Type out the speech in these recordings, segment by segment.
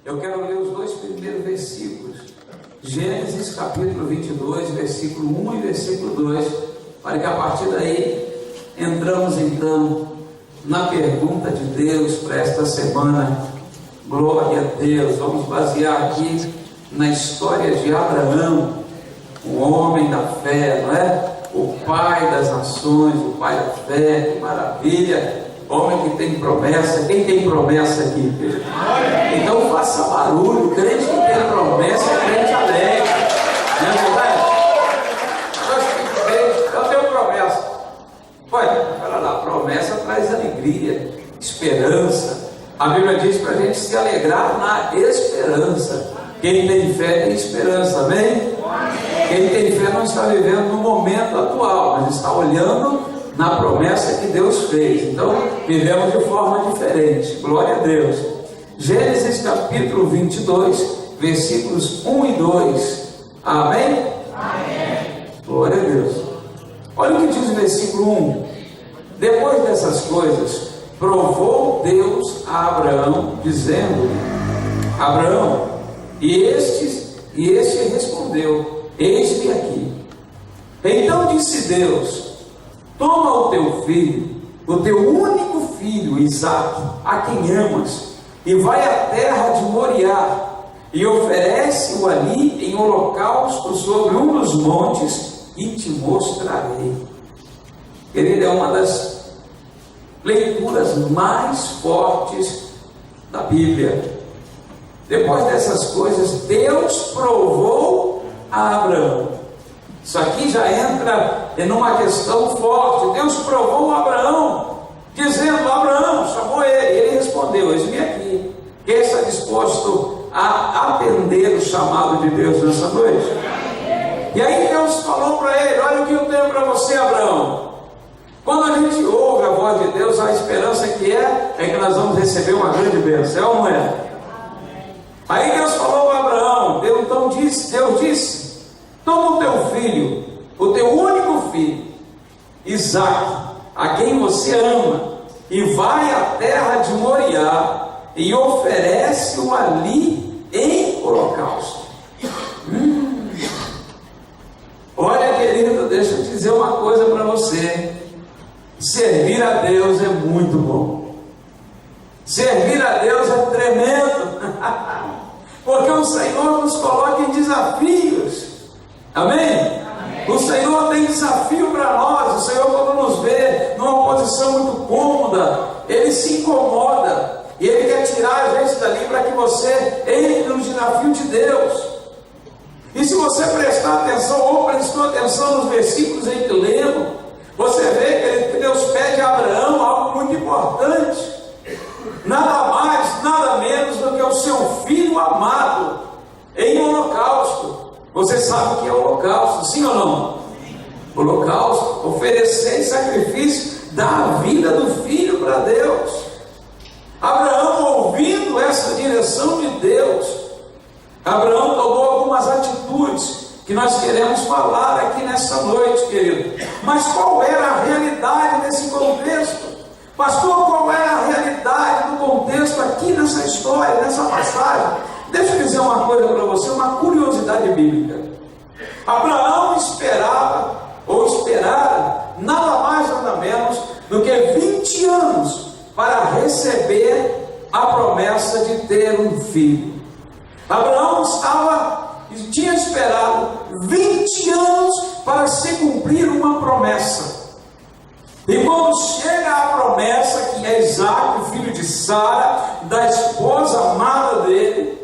Eu quero ler os dois primeiros versículos. Gênesis capítulo 22, versículo 1 e versículo 2, para que a partir daí entramos então na pergunta de Deus para esta semana. Glória a Deus. Vamos basear aqui na história de Abraão, o homem da fé, não é? O pai das nações, o pai da fé, que maravilha. Homem que tem promessa. Quem tem promessa aqui? Então faça barulho. Crente que tem promessa é crente alegre, não é verdade? Eu tenho promessa. Olha, para lá, promessa traz alegria, esperança. A Bíblia diz para a gente se alegrar na esperança. Quem tem fé tem esperança, amém? Quem tem fé não está vivendo no momento atual, mas está olhando na promessa que Deus fez. Então, vivemos de forma diferente. Glória a Deus. Gênesis capítulo 22, versículos 1 e 2. Amém? Amém. Glória a Deus. Olha o que diz o versículo 1. Depois dessas coisas, provou Deus a Abraão, dizendo-lhe: Abraão, e este respondeu: eis-me aqui. Então disse Deus: toma o teu filho, o teu único filho, Isaque, a quem amas, e vai à terra de Moriá, e oferece-o ali em holocausto sobre um dos montes, e te mostrarei. Querido, é uma das leituras mais fortes da Bíblia. Depois dessas coisas, Deus provou a Abraão. Isso aqui já entra em uma questão forte. Deus provou a Abraão, dizendo: Abraão, chamou ele respondeu: eis-me aqui. Quem está disposto a atender o chamado de Deus nessa noite? E aí Deus falou para ele: olha o que eu tenho para você, Abraão. Quando a gente ouve a voz de Deus, a esperança que é que nós vamos receber uma grande bênção, é ou não é? Aí Deus falou a Abraão, Deus disse: toma o teu filho, o teu único filho, Isaque, a quem você ama, e vai à terra de Moriá, e oferece-o ali em holocausto. Olha, querido, deixa eu dizer uma coisa para você. Servir a Deus é muito bom. Servir a Deus é tremendo. Porque o Senhor nos coloca em desafios. Amém? Amém? O Senhor tem desafio para nós. O Senhor, quando nos vê numa posição muito cômoda, Ele se incomoda. E Ele quer tirar a gente dali para que você entre no desafio de Deus. E se você prestar atenção, ou prestou atenção nos versículos em que lemos, você vê que Deus pede a Abraão algo muito importante. Nada mais, nada menos do que o seu filho amado em holocausto. Você sabe o que é holocausto, sim ou não? Holocausto, oferecer em sacrifício, dar a vida do filho para Deus. Abraão, ouvindo essa direção de Deus, Abraão tomou algumas atitudes que nós queremos falar aqui nessa noite, querido. Mas qual era a realidade desse contexto? Pastor, qual era a realidade do contexto aqui nessa história, nessa passagem? Deixa eu dizer uma coisa para você, uma curiosidade bíblica. Abraão esperava, ou esperara, nada mais nada menos do que 20 anos para receber a promessa de ter um filho. Abraão tinha esperado 20 anos para se cumprir uma promessa. E quando chega a promessa, que é Isaac, o filho de Sara, da esposa amada dele,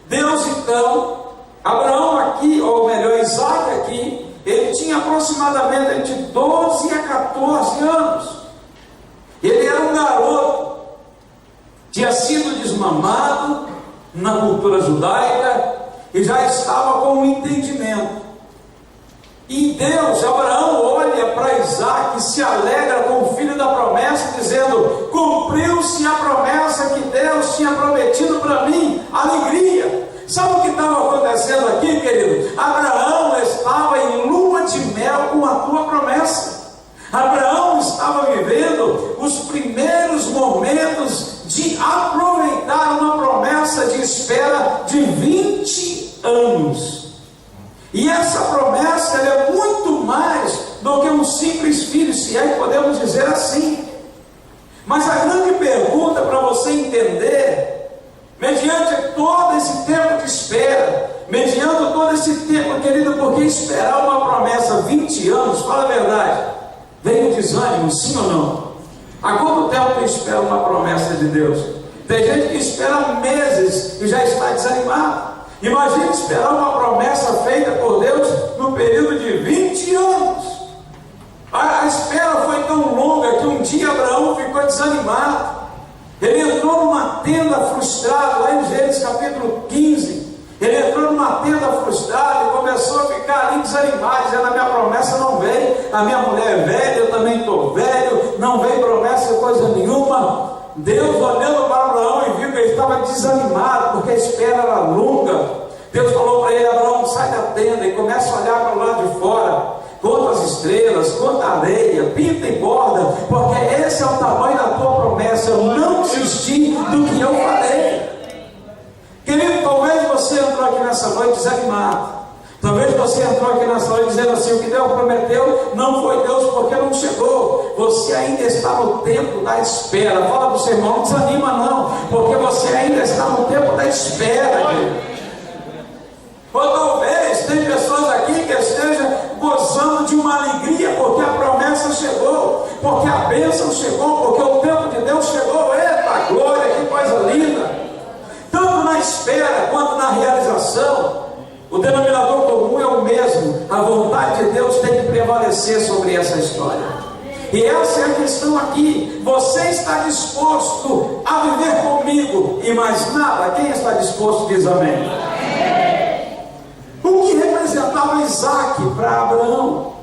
Deus então, Abraão aqui, ou melhor, Isaac aqui, ele tinha aproximadamente entre 12 a 14 anos. Ele era um garoto, tinha sido desmamado na cultura judaica e já estava com um entendimento. E Deus, Abraão, olha para Isaac e se alegra com o filho da promessa, dizendo: cumpriu-se a promessa que Deus tinha prometido para mim, alegria. Sabe o que estava acontecendo aqui, querido? Abraão estava em lua de mel com a tua promessa. Abraão estava vivendo os primeiros momentos de aproveitar uma promessa de espera de 20 anos. E essa promessa é muito mais do que um simples filho, se é que podemos dizer assim. Mas a grande pergunta para você entender, mediante todo esse tempo de espera, mediante todo esse tempo, querido, porque esperar uma promessa 20 anos, fala a verdade, vem o desânimo, sim ou não? Há quanto tempo tu espera uma promessa de Deus? Tem gente que espera meses e já está desanimado. Imagine esperar uma promessa feita por Deus no período de 20 anos. A espera foi tão longa que um dia Abraão ficou desanimado. Ele entrou numa tenda frustrado, lá em Gênesis capítulo 15. Ele entrou numa tenda frustrado e começou a ficar ali desanimado, dizendo: a minha promessa não vem, a minha mulher é velha, eu também estou velho, não vem promessa de coisa nenhuma. Deus, olhando para Abraão, e viu que ele estava desanimado, porque a espera era longa. Deus falou para ele: Abraão, sai da tenda e começa a olhar para o lado de fora, conta as estrelas, conta a areia, pinta e borda, porque esse é o tamanho da tua promessa. Eu não desisti do que eu falei. Querido, talvez você entrou aqui nessa noite desanimado. Talvez você entrou aqui nessa noite dizendo assim: o que Deus prometeu não foi Deus, porque não chegou. Você ainda está no tempo da espera. Fala para o seu irmão: não desanima não, porque você ainda está no tempo da espera, querido. Ou talvez tem pessoas aqui que estejam gozando de uma alegria porque a promessa chegou, porque a bênção chegou, porque o tempo de Deus chegou. Eita glória, que coisa linda! Tanto na espera quanto na realização, o denominador comum é o mesmo. A vontade de Deus tem que prevalecer sobre essa história. E essa é a questão aqui. Você está disposto a viver comigo e mais nada? Quem está disposto diz amém. O que representava Isaac para Abraão?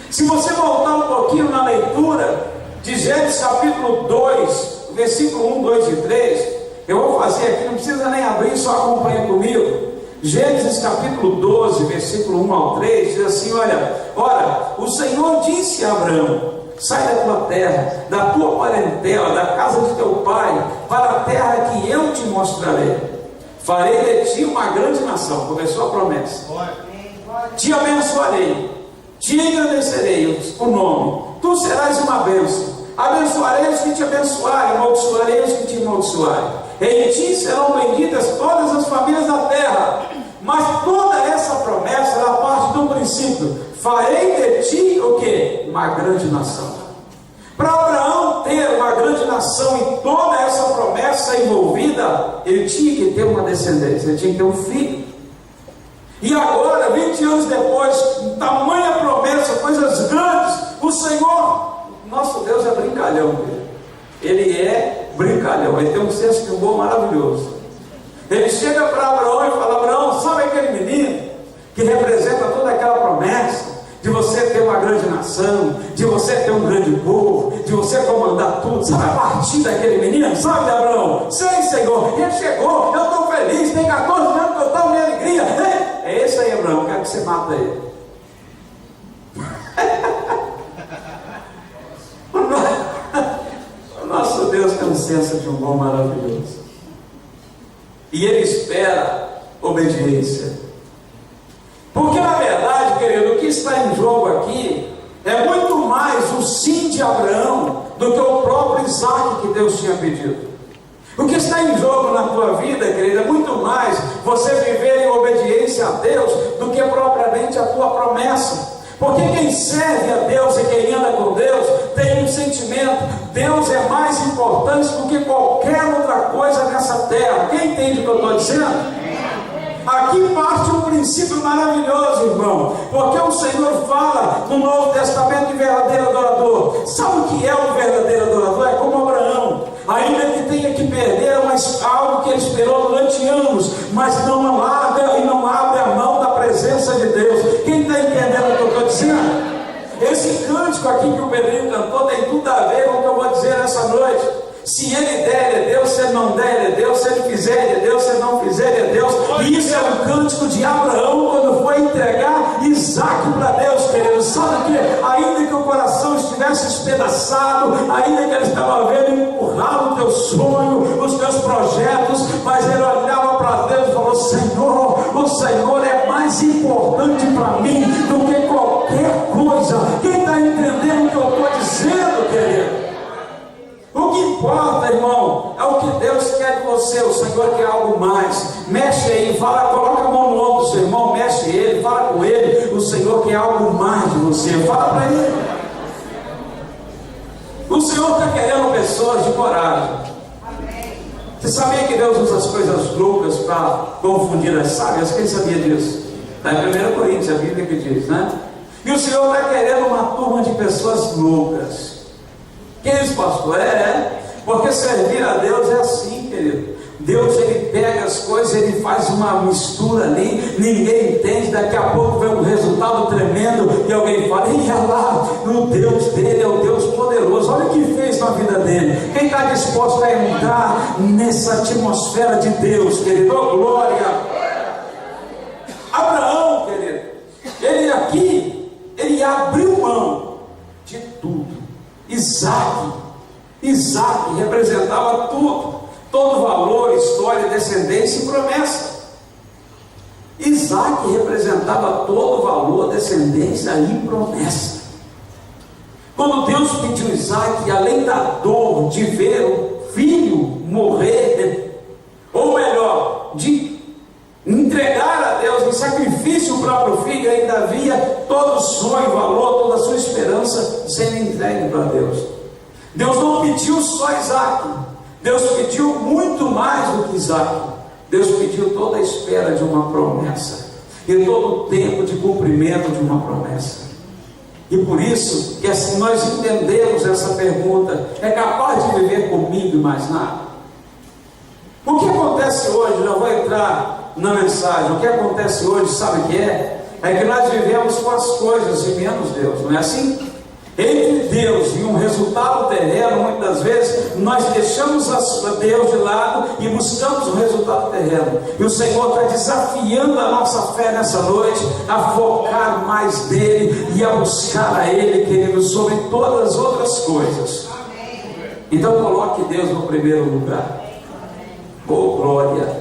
Se você voltar um pouquinho na leitura de Gênesis capítulo 2, versículo 1, 2 e 3, eu vou fazer aqui, não precisa nem abrir, só acompanha comigo. Gênesis capítulo 12, versículo 1 ao 3, diz assim: ora, o Senhor disse a Abraão: sai da tua terra, da tua parentela, da casa de teu pai, para a terra que eu te mostrarei. Farei de ti uma grande nação. Começou a promessa. Te abençoarei, te engrandecerei o nome, tu serás uma bênção. Abençoarei os que te abençoarem, amaldiçoarei os que te amaldiçoarem. Em ti serão benditas todas as famílias da terra. Mas toda essa promessa era parte de um princípio: farei de ti o quê? Uma grande nação. Para Abraão ter uma grande nação e toda essa promessa envolvida, ele tinha que ter uma descendência, ele tinha que ter um filho. E agora, 20 anos depois, tamanha promessa, coisas grandes, o Senhor, nosso Deus é brincalhão. Ele é brincalhão, ele tem um senso de humor maravilhoso. Ele chega para Abraão e fala: Abraão, sabe aquele menino que representa toda aquela promessa de você ter uma grande nação, de você ter um grande povo, de você comandar tudo? Sabe a partir daquele menino? Sabe, Abraão? Sei, Senhor, ele chegou, eu estou feliz, tem 14 anos que eu estou me que você mata ele? O nosso Deus tem um senso de humor maravilhoso. E Ele espera obediência. Porque na verdade, querido, o que está em jogo aqui é muito mais o sim de Abraão do que o próprio Isaac que Deus tinha pedido. O que está em jogo na tua vida, querido, é muito mais você viver em obediência a Deus do que propriamente a tua promessa. Porque quem serve a Deus e quem anda com Deus tem um sentimento: Deus é mais importante do que qualquer outra coisa nessa terra. Quem entende o que eu estou dizendo? Aqui parte um princípio maravilhoso, irmão, porque o Senhor fala no Novo Testamento de verdadeiro adorador. Sabe o que é um verdadeiro adorador? É como Abraão, ainda que tenha que perder algo que ele esperou durante anos, mas não larga e não abre a mão da presença de Deus. Quem está entendendo o que eu estou dizendo? Esse cântico aqui que o Pedrinho cantou tem tudo a ver com o que eu vou dizer nessa noite. Se ele der, ele é Deus. Se ele não der, ele é Deus. Se ele fizer, ele é Deus. Se ele não fizer, ele é Deus. E isso é um cântico de Abraão quando foi entregar Isaac para Deus, querido. Sabe que ainda que o coração estivesse espedaçado, ainda que ele estava vendo empurrar o teu sonho, os teus projetos, mas ele olhava para Deus e falou: Senhor, o Senhor é mais importante para mim do que qualquer coisa. Quem está entendendo o que eu estou dizendo, querido? O que importa, irmão, é o que Deus quer de você. O Senhor quer algo mais. Mexe aí, fala, coloca a mão no ombro do seu irmão, mexe ele, fala com ele. O Senhor quer algo mais de você. Fala para ele. O Senhor está querendo pessoas de coragem. Você sabia que Deus usa as coisas loucas para confundir as sábias? Quem sabia disso? Está em 1 Coríntios, a Bíblia que diz, né? E o Senhor está querendo uma turma de pessoas loucas. Que isso, pastor? Porque servir a Deus é assim, querido. Deus, ele pega as coisas, ele faz uma mistura ali, ninguém entende, daqui a pouco vem um resultado tremendo, e alguém fala: olha lá, o Deus dele é o Deus poderoso, olha o que fez na vida dele. Quem está disposto a entrar nessa atmosfera de Deus, querido? Oh, glória! Abraão, querido, ele aqui, ele abriu mão de tudo. Isaac representava tudo, todo valor, história, descendência e promessa. Isaac representava todo valor, descendência e promessa. Quando Deus pediu Isaac, além da dor de ver o filho morrer, ou melhor, de entregar a Deus em sacrifício o próprio filho, ainda havia todo o sonho, valor, toda a sua esperança sendo entregue para Deus. Deus não pediu só Isaac, Deus pediu muito mais do que Isaac. Deus pediu toda a espera de uma promessa e todo o tempo de cumprimento de uma promessa. E por isso que assim nós entendemos essa pergunta: é capaz de viver comigo e mais nada? O que acontece hoje, já vou entrar na mensagem, o que acontece hoje, sabe o que é? É que nós vivemos com as coisas e menos Deus, não é assim? Entre Deus e um resultado terreno, muitas vezes nós deixamos Deus de lado e buscamos o resultado terreno. E o Senhor está desafiando a nossa fé nessa noite a focar mais nele e a buscar a Ele, querido, sobre todas as outras coisas. Então coloque Deus no primeiro lugar. Oh, glória!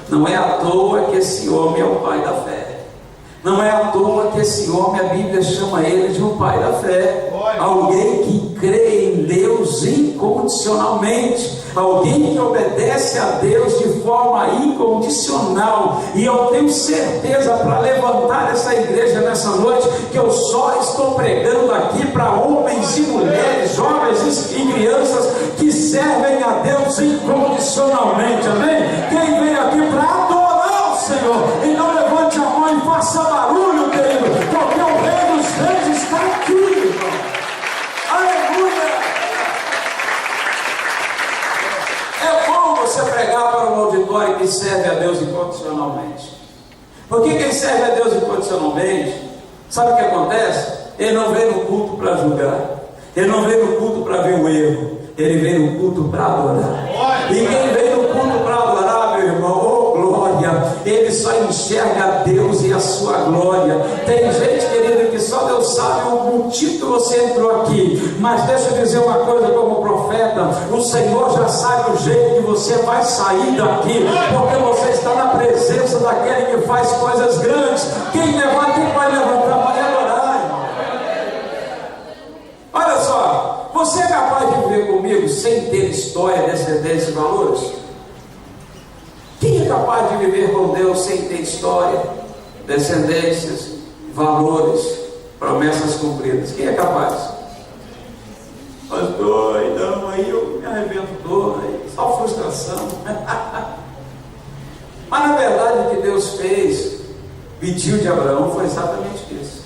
Não é à toa que esse homem é o pai da fé. Não é à toa que esse homem, a Bíblia chama ele de um pai da fé. Alguém que crê em Deus incondicionalmente. Alguém que obedece a Deus de forma incondicional. E eu tenho certeza, para levantar essa igreja nessa noite, que eu só estou pregando aqui para homens e mulheres, jovens e crianças que servem a Deus incondicionalmente. Amém? Quem vem aqui para adorar o Senhor, e não levante a mão e faça barulho, querido, porque o Rei dos Reis está aqui, irmão. Aleluia! É bom você pregar para um auditório que serve a Deus incondicionalmente. Porque quem serve a Deus incondicionalmente, sabe o que acontece? Ele não vem no culto para julgar, ele não vem no culto para ver o erro, ele vem no culto para adorar. E quem vem no culto para adorar, meu irmão, oh glória, ele só enxerga Deus e a sua glória. Tem gente, querido, que só Deus sabe o motivo que você entrou aqui, mas deixa eu dizer uma coisa como profeta: o Senhor já sabe o jeito que você vai sair daqui, porque você está na presença daquele que faz coisas grandes. Quem vai levantar para adorar, irmão? Olha só, você é capaz de viver comigo sem ter história, descendência e valores? Quem é capaz de viver com Deus sem ter história, descendências, valores, promessas cumpridas? Quem é capaz? Pastor, então aí eu me arrebento todo, só frustração. Mas na verdade o que Deus fez, pediu de Abraão, foi exatamente isso.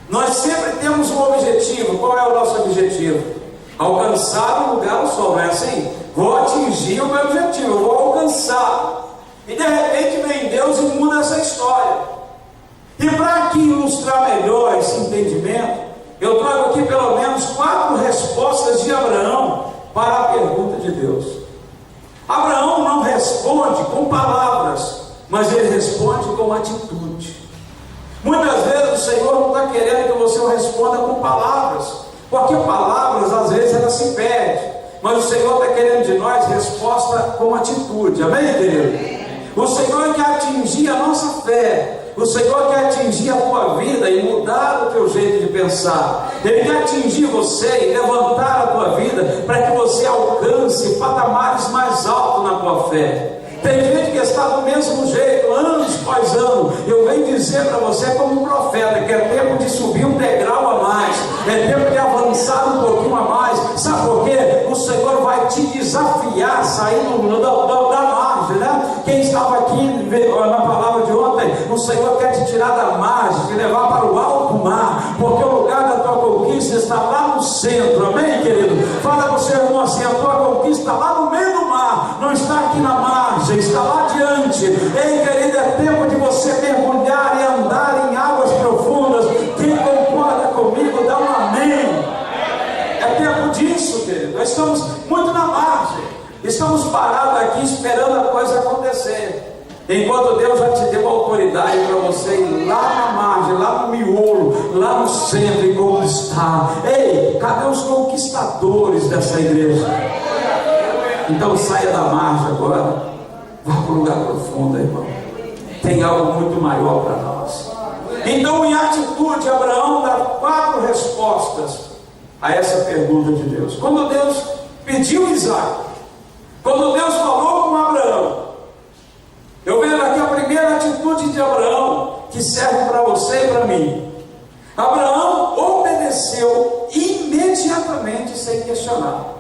Nós sempre temos um objetivo. Qual é o nosso objetivo? Alcançar o lugar do sol, não é assim? Vou atingir o meu objetivo, eu vou alcançar. E de repente vem Deus e muda essa história. E para aqui ilustrar melhor esse entendimento, eu trago aqui pelo menos 4 respostas de Abraão para a pergunta de Deus. Abraão não responde com palavras, mas ele responde com atitude. Muitas vezes o Senhor não está querendo que você responda com palavras, porque palavras às vezes elas se perdem, mas o Senhor está querendo de nós resposta com atitude. Amém, querido? O Senhor quer atingir a nossa fé. O Senhor quer atingir a tua vida e mudar o teu jeito de pensar. Ele quer atingir você e levantar a tua vida para que você alcance patamares mais altos na tua fé. Tem gente que está do mesmo jeito, anos após ano. Eu venho dizer para você como um profeta que é tempo de subir um degrau a mais, é tempo de avançar um pouquinho a mais. Sabe por quê? O Senhor vai te desafiar saindo da margem, né? Quem estava aqui na palavra de ontem, o Senhor quer te tirar da margem, te levar para o alto mar, porque o lugar da tua conquista está lá no centro. Amém, querido? Fala para o seu irmão assim: a tua conquista está lá no meio do mar, não está aqui na margem, está lá adiante. Ei, querido, é tempo de você mergulhar e andar em águas profundas. Quem concorda comigo, dá um amém. É tempo disso, querido. Nós estamos muito na margem, estamos parados aqui esperando a coisa acontecer, enquanto Deus já te deu autoridade para você ir lá na margem, lá no miolo, lá no centro e conquistar. Ei, cadê os conquistadores dessa igreja? Então saia da margem agora, vá para o lugar profundo, irmão. Tem algo muito maior para nós. Então, em atitude, Abraão dá 4 respostas a essa pergunta de Deus. Quando Deus pediu Isaac, quando Deus falou com Abraão, eu vejo aqui a primeira atitude de Abraão, que serve para você e para mim. Abraão obedeceu imediatamente, sem questionar.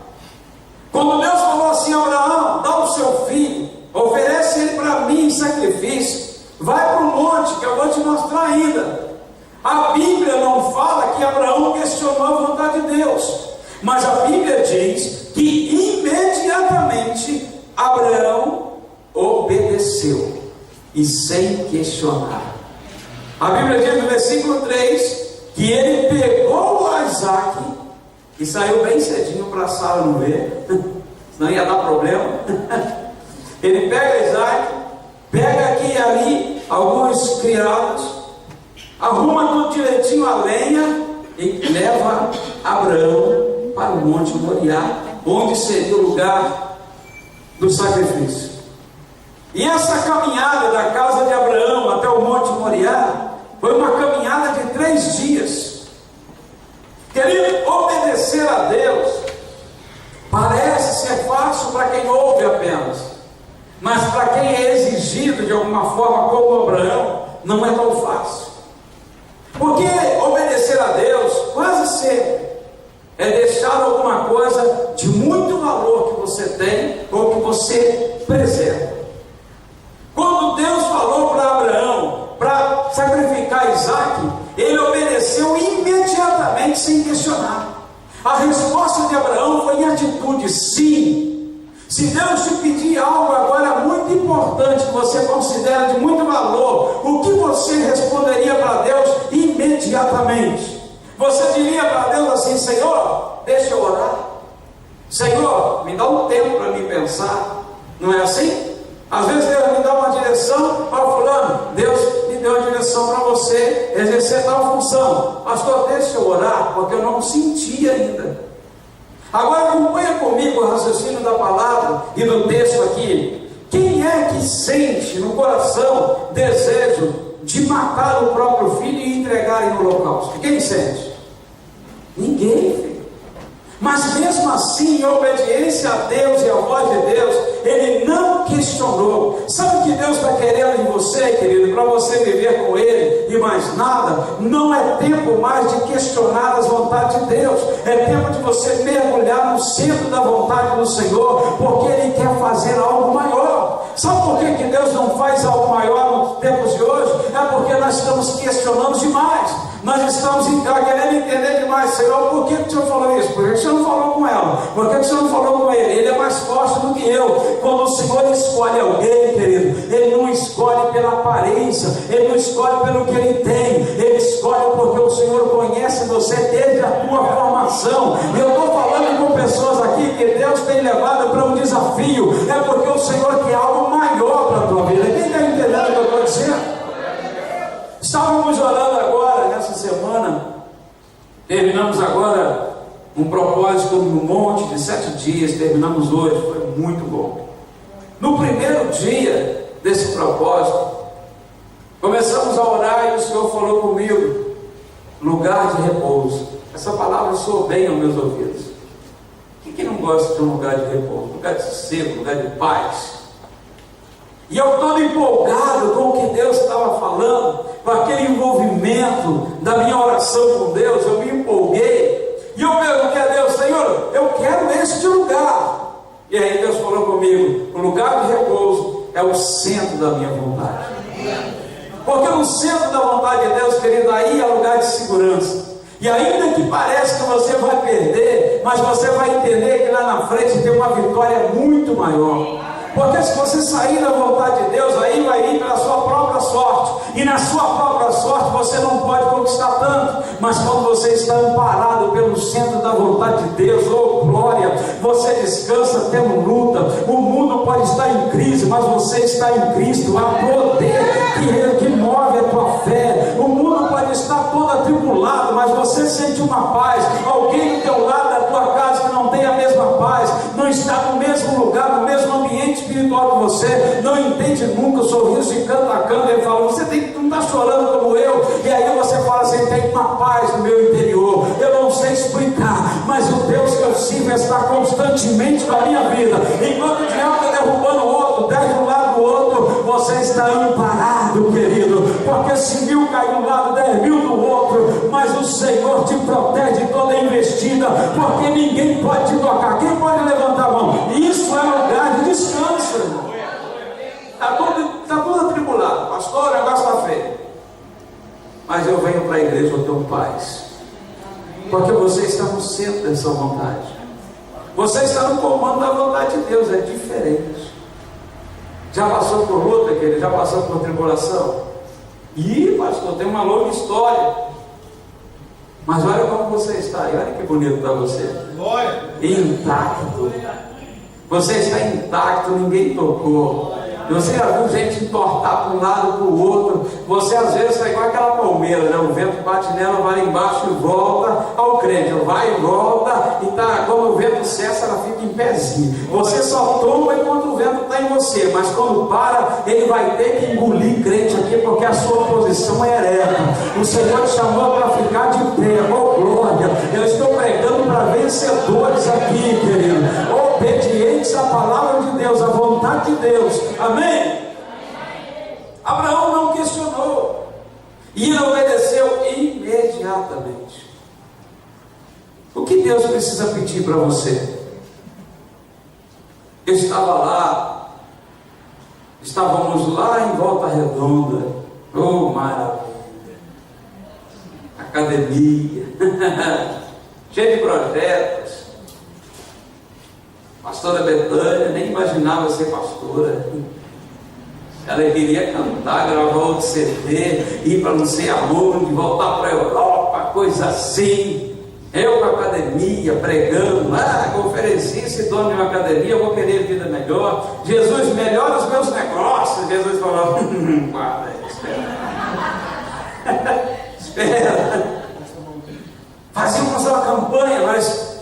Quando Deus falou assim: Abraão, dá o seu filho, oferece ele para mim em sacrifício, vai para o monte que eu vou te mostrar ainda. A Bíblia não fala que Abraão questionou a vontade de Deus, mas a Bíblia diz que imediatamente Abraão obedeceu e sem questionar. A Bíblia diz no versículo 3 que ele pegou o Isaac e saiu bem cedinho para a sala não ver, senão ia dar problema. Ele pega Isaac, pega aqui e ali alguns criados, arruma tudo direitinho a lenha e leva Abraão para o Monte Moriá, onde seria o lugar do sacrifício. E essa caminhada da casa de Abraão até o Monte Moriá foi uma caminhada de 3 dias. Querido, obedecer a Deus parece ser fácil para quem ouve apenas, mas para quem é exigido de alguma forma, como Abraão, não é tão fácil. Porque obedecer a Deus quase sempre é deixar alguma coisa de muito valor que você tem ou que você preserva. Quando Deus falou para Abraão para sacrificar Isaac, ele obedeceu imediatamente, sem questionar. A resposta de Abraão foi em atitude: sim. Se Deus te pedir algo agora muito importante, que você considera de muito valor, o que você responderia para Deus imediatamente? Você diria para Deus assim: Senhor, deixa eu orar. Senhor, me dá um tempo para me pensar. Não é assim? Às vezes Deus me dá uma direção, ó fulano, Deus me deu uma direção para você exercer tal função. Pastor, deixa eu orar, porque eu não senti ainda. Agora acompanha comigo o raciocínio da palavra e do texto aqui. Quem é que sente no coração desejo de matar o próprio filho e entregar em holocausto? Quem sente? Ninguém, filho. Mas mesmo assim, em obediência a Deus e à voz de Deus, ele não questionou. Sabe o que Deus está querendo em você, querido? Para você viver com Ele e mais nada. Não é tempo mais de questionar as vontades de Deus. É tempo de você mergulhar no centro da vontade do Senhor, porque Ele quer fazer algo maior. Sabe por que Deus não faz algo maior nos tempos de hoje? É porque nós estamos questionando demais. Nós estamos querendo entender demais. Senhor, por que o Senhor falou isso? Por que o Senhor não falou com ela? Por que o Senhor não falou com ele? Ele é mais forte do que eu. Quando o Senhor escolhe alguém, querido, Ele não escolhe pela aparência, Ele não escolhe pelo que Ele tem, Ele escolhe porque o Senhor conhece você desde a tua formação. E eu estou falando com pessoas aqui que Deus tem levado para um desafio. É porque o Senhor quer algo maior para a tua vida. Quem está entendendo o que eu estou dizendo? Estávamos orando agora, nessa semana, terminamos agora um propósito no monte de 7 dias, terminamos hoje, foi muito bom. No primeiro dia desse propósito, começamos a orar e o Senhor falou comigo, lugar de repouso. Essa palavra soou bem aos meus ouvidos. Quem não gosta de um lugar de repouso? Lugar de sossego, lugar de paz. E eu todo empolgado com o que Deus estava falando, com aquele envolvimento da minha oração com Deus, eu me empolguei, e eu perguntei a Deus, Senhor, eu quero este lugar. E aí Deus falou comigo, o lugar de repouso é o centro da minha vontade. Porque no centro da vontade de Deus, querido, aí é lugar de segurança. E ainda que pareça que você vai perder, mas você vai entender que lá na frente tem uma vitória muito maior. Porque se você sair da vontade de Deus, aí vai ir pela sua própria sorte. E na sua própria sorte você não pode conquistar tanto. Mas quando você está amparado pelo centro da vontade de Deus, oh glória, você descansa tendo luta. O mundo pode estar em crise, mas você está em Cristo. Há poder que move a tua fé. O mundo pode estar todo atribulado, mas você sente uma paz. Alguém do teu lado da tua casa que não tem a mesma paz, não está no mesmo lugar, no mesmo ambiente espiritual que você, não entende nunca o sorriso de canto a canto. Ele fala, você não está chorando como eu. E aí você fala assim, tem uma paz no meu interior, eu não sei explicar, mas o Deus que eu sirvo está constantemente com a minha vida. Enquanto o diabo está derrubando o outro, 10 de um lado do outro, você está amparado, querido, porque se 1000 caem de um lado, 10.000 do outro, mas o Senhor te protege de toda investida, porque ninguém pode te tocar. Quem pode levantar a mão? Isso é lugar de descanso, irmão. Está todo atribulado, pastor, o negócio está feio, mas eu venho para a igreja, eu tenho paz, porque você está no centro dessa vontade, você está no comando da vontade de Deus. É diferente. Já passou por luta, querido? Já passou por tribulação? Ih, pastor, tem uma longa história, mas olha como você está, e olha que bonito para você, intacto. Você está intacto, ninguém tocou. Você já viu gente entortar para um lado para o outro. Você às vezes é igual aquela palmeira, né? O vento bate nela, vai embaixo e volta ao crente, vai e volta, e tá, quando o vento cessa, ela fica em pezinho. Você só toma enquanto o vento está em você, mas quando para, ele vai ter que engolir crente aqui, porque a sua posição é ereta. O Senhor te chamou para ficar de pé. Oh glória, eu estou pregando para vencedores aqui, querido, obedientes à palavra de Deus, à vontade de Deus. Amém? Abraão não questionou, e ele obedeceu imediatamente. O que Deus precisa pedir para você? Eu estava lá, estávamos lá em Volta Redonda, oh maravilha, academia, cheio de projetos. Pastora Betânia nem imaginava ser pastora. Ela queria cantar, gravar outro CD, ir para não sei aonde, voltar para a Europa, coisa assim. Eu com a academia, pregando, conferencista e dono de uma academia, eu vou querer vida melhor. Jesus, melhora os meus negócios. Jesus falou, guarda aí, espera. Espera. Fazíamos uma campanha, mas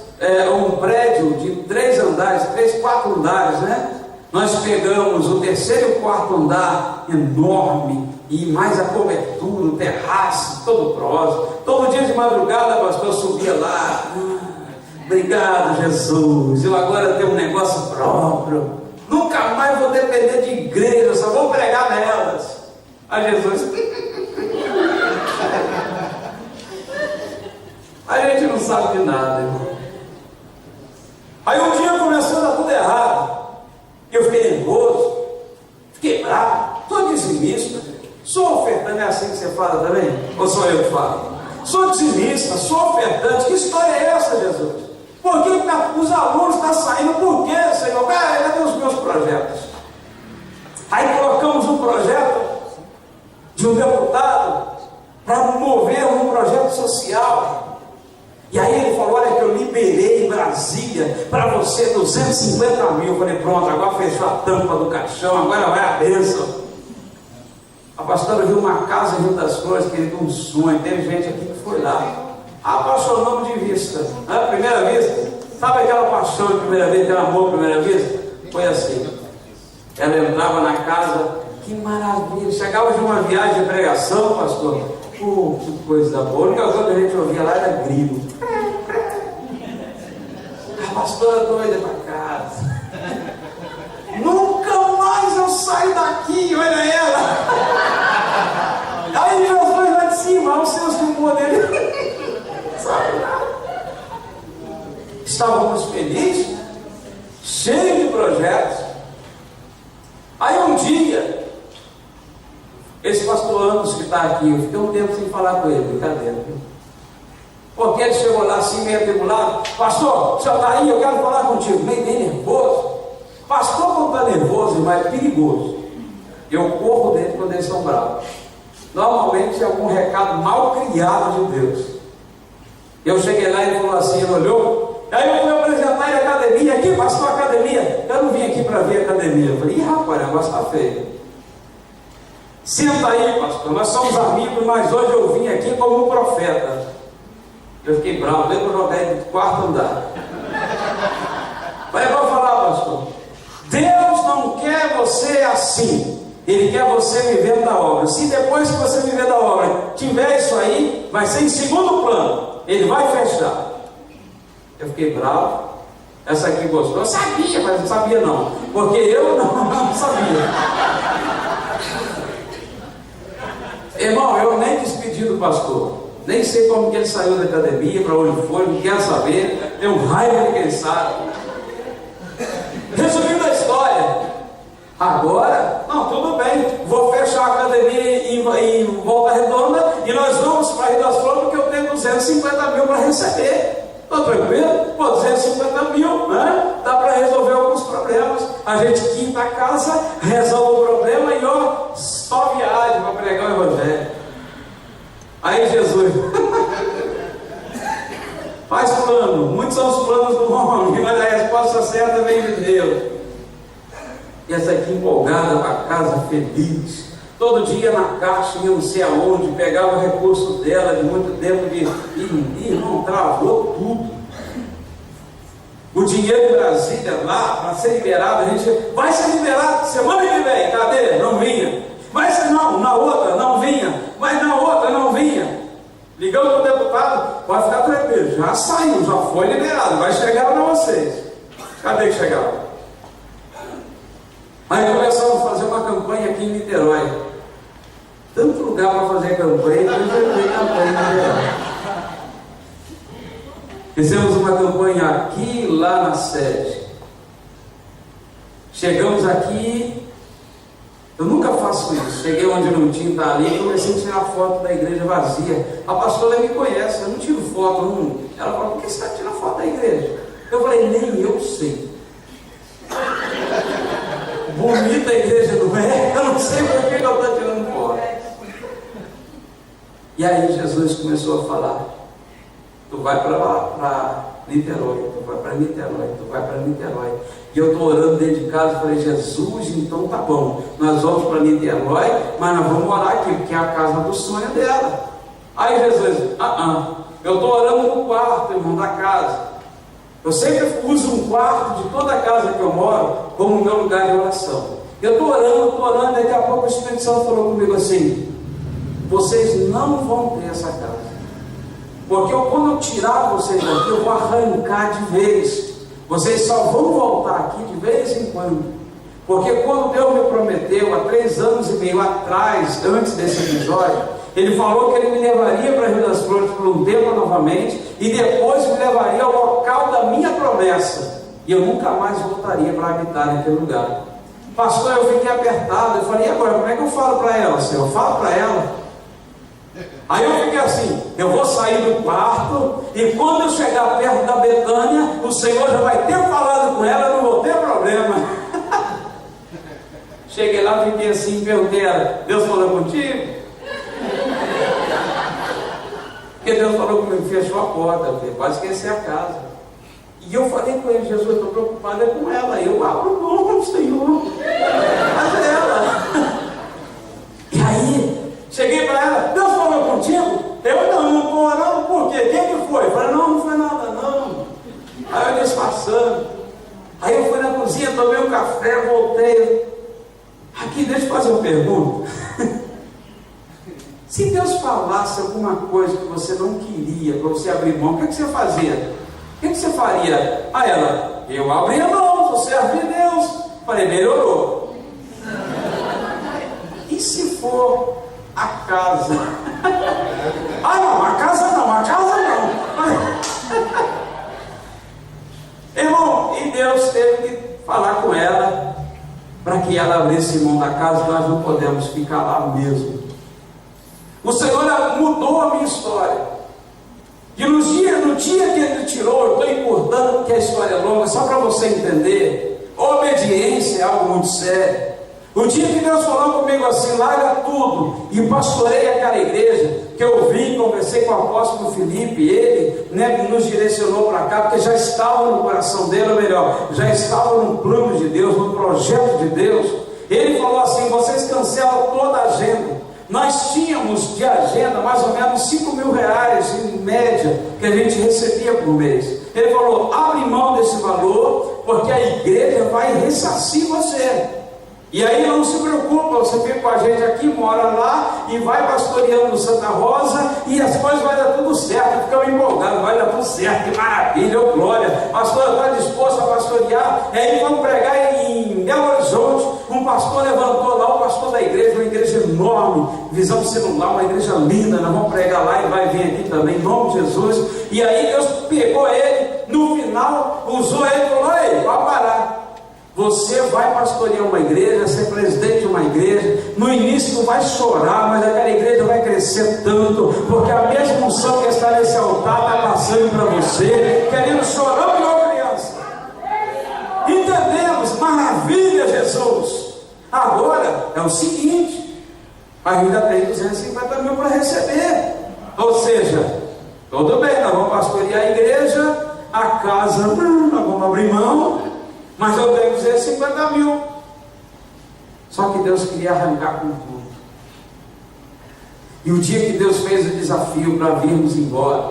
um prédio de 3 andares, 3, 4 andares, né? Nós pegamos o 3º e o 4º andar, enorme, e mais a cobertura, o terraço, todo próximo. Todo dia de madrugada, pastor, eu subia lá. Obrigado, Jesus. Eu agora tenho um negócio próprio. Nunca mais vou depender de igreja, só vou pregar nelas. Aí Jesus. A gente não sabe de nada, irmão. Aí um dia começou a dar tudo errado. Eu fiquei nervoso, fiquei bravo, sou dizimista, sou ofertante. É assim que você fala também? Ou sou eu que falo? Sou dizimista, sou ofertante. Que história é essa, Jesus? Por que os alunos estão saindo? Por quê, Senhor? Cadê os meus projetos? Aí colocamos um projeto de um deputado para mover um projeto social. E aí ele falou, olha que eu liberei em Brasília para você 250 mil. Eu falei, pronto, agora fechou a tampa do caixão, agora vai a bênção. A pastora viu uma casa em Rio das Flores, querido, um sonho. Teve gente aqui que foi lá, apaixonamos de vista, né? Primeira vista, sabe aquela paixão de primeira vista, aquele amor de primeira vista? Foi assim, ela entrava na casa, que maravilha, chegava de uma viagem de pregação, pastor, que coisa boa. A única coisa que a gente ouvia lá era grilo. A pastora doida para casa. Nunca mais eu saio daqui, olha ela. Aí Jesus lá de cima, os seus que o poder. Sabe nada. Estávamos felizes, cheios de projetos. Aí um dia, esse pastor Anderson que está aqui, eu fiquei um tempo sem falar com ele, brincadeira. Porque ele chegou lá assim, meio atribulado. Pastor, você está aí, eu quero falar contigo. Meio bem nervoso. Pastor, quando está nervoso, mas é perigoso. Eu corro dele quando eles estão bravos. Normalmente é algum recado mal criado de Deus. Eu cheguei lá e ele falou assim, ele olhou. Aí eu fui apresentar ele a academia. Aqui, pastor, academia. Eu não vim aqui para ver a academia. Eu falei, rapaz, o negócio está feio. Senta aí, pastor, nós somos amigos, mas hoje eu vim aqui como um profeta. Eu fiquei bravo, veio para jogar ele do 4º andar. Mas eu vou falar, pastor, Deus não quer você assim. Ele quer você vivendo da obra. Se depois que você viver da obra tiver isso aí, vai ser em segundo plano. Ele vai fechar. Eu fiquei bravo. Essa aqui gostou. Eu sabia, mas não sabia não. Porque eu não sabia. Irmão, eu nem despedi do pastor. Nem sei como que ele saiu da academia, para onde foi, não quero saber. Tem um raiva de quem sabe. Resumindo a história, agora, não, tudo bem, vou fechar a academia em Volta Redonda e nós vamos para Rio das Flores porque eu tenho 250 mil para receber. Estou tranquilo? Pô, 250 mil, né? Dá para resolver alguns problemas. A gente quinta a casa, resolve o problema e ó, só viagem para pregar o evangelho. Aí Jesus faz plano, muitos são os planos do homem, mas a resposta certa vem de Deus. E essa aqui empolgada para casa, feliz, todo dia na caixa, ia não sei aonde, pegava o recurso dela de muito tempo de irmão, travou tudo. O dinheiro de Brasília lá, para ser liberado, a gente vai ser liberado semana que vem, cadê? Não vinha. Mas não, na outra não vinha, mas na outra não vinha. Ligamos para o deputado, pode ficar tranquilo, já saiu, já foi liberado, vai chegar para vocês. Cadê que chegava? Aí começamos a fazer uma campanha aqui em Niterói. Tanto lugar para fazer campanha, eu já fiz campanha em Niterói. Fizemos uma campanha aqui e lá na sede. Chegamos aqui. Eu nunca faço isso. Cheguei onde não tinha, está ali, e comecei a tirar foto da igreja vazia. A pastora me conhece, eu não tiro foto. Não. Ela falou, por que você está tirando foto da igreja? Eu falei, nem eu sei. Bonita a igreja do é, eu não sei por que ela está tirando foto. E aí Jesus começou a falar. tu vai para Niterói, tu vai para Niterói, tu vai para Niterói. E eu estou orando dentro de casa, falei, Jesus, então tá bom, nós vamos para Niterói, mas nós vamos morar aqui, porque é a casa do sonho dela. Aí Jesus, eu estou orando no quarto, irmão, da casa. Eu sempre uso um quarto de toda a casa que eu moro como meu lugar de oração. Eu estou orando, daqui a pouco o Espírito Santo falou comigo assim: vocês não vão ter essa casa, porque quando eu tirar vocês daqui, eu vou arrancar de vez. Vocês só vão voltar aqui de vez em quando, porque quando Deus me prometeu, há 3 anos e meio atrás, antes desse episódio, Ele falou que Ele me levaria para Rio das Flores por um tempo novamente, e depois me levaria ao local da minha promessa, e eu nunca mais voltaria para habitar naquele lugar. Pastor, eu fiquei apertado, eu falei, e agora, como é que eu falo para ela? Senhor, eu falo para ela. Aí eu fiquei assim, eu vou sair do quarto, e quando eu chegar perto da Betânia, o Senhor já vai ter falado com ela, eu não vou ter problema. Cheguei lá, fiquei assim, perguntei a ela, Deus falou contigo? Porque Deus falou comigo, fechou a porta, eu falei, quase esqueci a casa. E eu falei com ele, Jesus, eu estou preocupado com ela, eu abro mão para o Senhor, mas ela. E aí, cheguei para ela, Deus falou contigo? Eu não estou orando, por quê? Quem que foi? Eu falei, não foi nada não. Aí eu disfarçando. Aí eu fui na cozinha, tomei um café, voltei. Aqui, deixa eu fazer uma pergunta. Se Deus falasse alguma coisa que você não queria, para você abrir mão, o que você fazia? O que você faria? Aí ela, eu abri a mão, sou servo de Deus. Falei, melhorou. E se for a casa? Não, a casa não. Irmão, e Deus teve que falar com ela para que ela abrisse mão da casa. Nós não podemos ficar lá mesmo. O Senhor mudou a minha história. E no dia que Ele tirou, eu estou encurtando porque a história é longa, só para você entender, obediência é algo muito sério. O dia que Deus falou comigo assim, larga tudo, e pastorei aquela igreja, que eu vim, conversei com o apóstolo Felipe, ele nos direcionou para cá, porque já estava no coração dele, ou melhor, já estava no plano de Deus, no projeto de Deus. Ele falou assim, vocês cancelam toda a agenda. Nós tínhamos de agenda mais ou menos 5 mil reais em média que a gente recebia por mês. Ele falou, abre mão desse valor, porque a igreja vai ressarcir você. E aí não se preocupa, você fica com a gente aqui, mora lá e vai pastoreando Santa Rosa e as coisas vai dar tudo certo. Ficamos empolgados, vai dar tudo certo, que maravilha, oh glória. Pastor está disposto a pastorear. E aí vamos pregar em Belo Horizonte. Um pastor levantou lá, o pastor da igreja, uma igreja enorme, visão celular, uma igreja linda. Nós vamos pregar lá e vai vir aqui também, em nome de Jesus. E aí Deus pegou ele, no final, usou ele e falou, ei, vai parar. Você vai pastorear uma igreja, ser presidente de uma igreja. No início tu vai chorar, mas aquela igreja vai crescer tanto, porque a mesma unção que está nesse altar está passando para você, querendo chorar igual criança. Entendemos? Maravilha, Jesus. Agora é o seguinte, ainda tem 250 mil para receber. Ou seja, tudo bem, nós vamos pastorear a igreja, a casa, nós vamos abrir mão. Mas eu tenho 250 mil. Só que Deus queria arrancar com tudo. E o dia que Deus fez o desafio para virmos embora,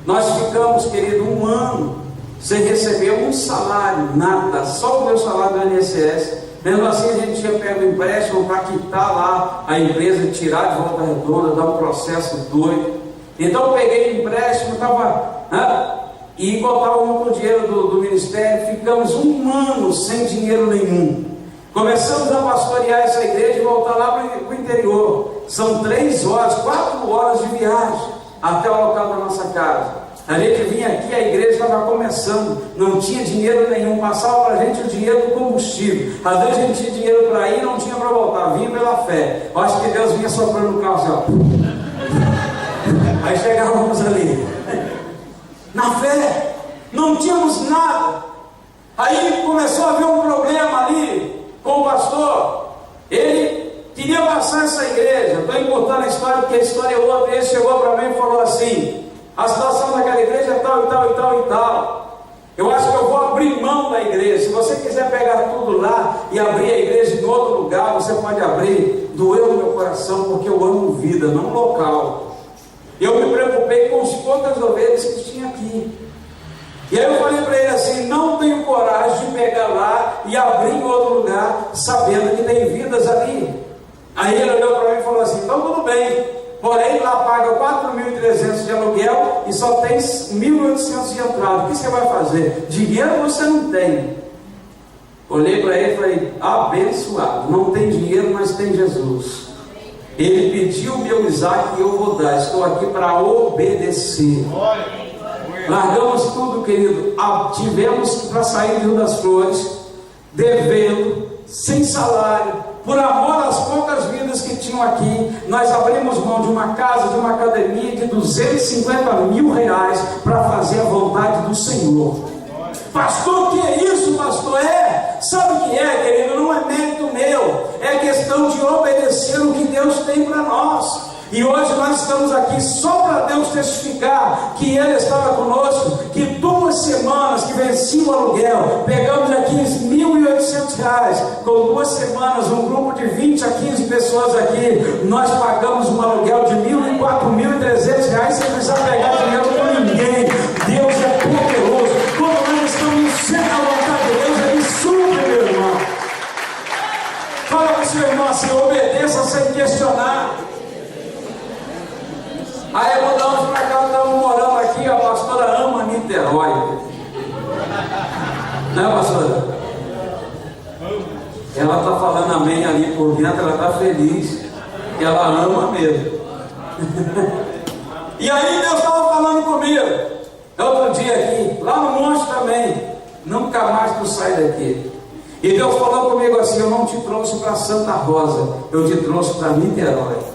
nós ficamos, querido, 1 ano sem receber um salário, nada, só o meu salário do INSS. Mesmo assim a gente tinha pego um empréstimo para quitar lá a empresa, tirar de Volta Redonda, dar um processo doido. Então eu peguei o empréstimo, e botávamos com o dinheiro do ministério. Ficamos 1 ano sem dinheiro nenhum. Começamos a pastorear essa igreja e voltar lá para o interior. São 3 horas, 4 horas de viagem até o local da nossa casa. A gente vinha aqui, a igreja estava começando, não tinha dinheiro nenhum, passava para a gente o dinheiro do combustível. Às vezes a gente tinha dinheiro para ir, não tinha para voltar, vinha pela fé. Eu acho que Deus vinha soprando o carro assim, ó. Aí chegávamos ali. Na fé, não tínhamos nada. Aí começou a haver um problema ali com o pastor. Ele queria passar essa igreja. Estou importando a história porque a história é outra. Ele chegou para mim e falou assim: a situação daquela igreja é tal e tal e tal e tal. Eu acho que eu vou abrir mão da igreja. Se você quiser pegar tudo lá e abrir a igreja em outro lugar, você pode abrir. Doeu no meu coração, porque eu amo vida, não local. Eu me preocupei com as poucas ovelhas que tinha aqui. E aí eu falei para ele assim: não tenho coragem de pegar lá e abrir em outro lugar, sabendo que tem vidas ali. Aí ele olhou para mim e falou assim: então tudo bem, porém lá paga 4.300 de aluguel e só tem 1.800 de entrada. O que você vai fazer? Dinheiro você não tem. Olhei para ele e falei: abençoado, não tem dinheiro, mas tem Jesus. Ele pediu o meu Isaac e eu vou dar. Estou aqui para obedecer. Largamos tudo, querido. Tivemos para sair de Rio das Flores, devendo, sem salário, por amor às poucas vidas que tinham aqui. Nós abrimos mão de uma casa, de uma academia de 250 mil reais para fazer a vontade do Senhor. Pastor, o que é isso, pastor? Sabe o que é, querido? Não é mérito meu, é questão de obedecer o que Deus tem para nós. E hoje nós estamos aqui só para Deus testificar que Ele estava conosco, que 2 semanas que venci o aluguel, pegamos aqui R$1.800, com 2 semanas, um grupo de 20 a 15 pessoas aqui, nós pagamos um aluguel de R$1.000 e R$4.300, sem precisar pegar dinheiro com ninguém. Deus é poderoso. Quando nós estamos sendo a vontade de Deus, Ele supre, meu irmão. Fala para o seu irmão assim: obedeça sem questionar. Aí mudamos para cá, estamos morando aqui, a pastora ama Niterói. Não é, pastora? Ela está falando amém ali por dentro, ela está feliz, ela ama mesmo. E aí Deus estava falando comigo, outro dia aqui, lá no monte também, nunca mais tu sai daqui. E Deus falou comigo assim: eu não te trouxe para Santa Rosa, eu te trouxe para Niterói.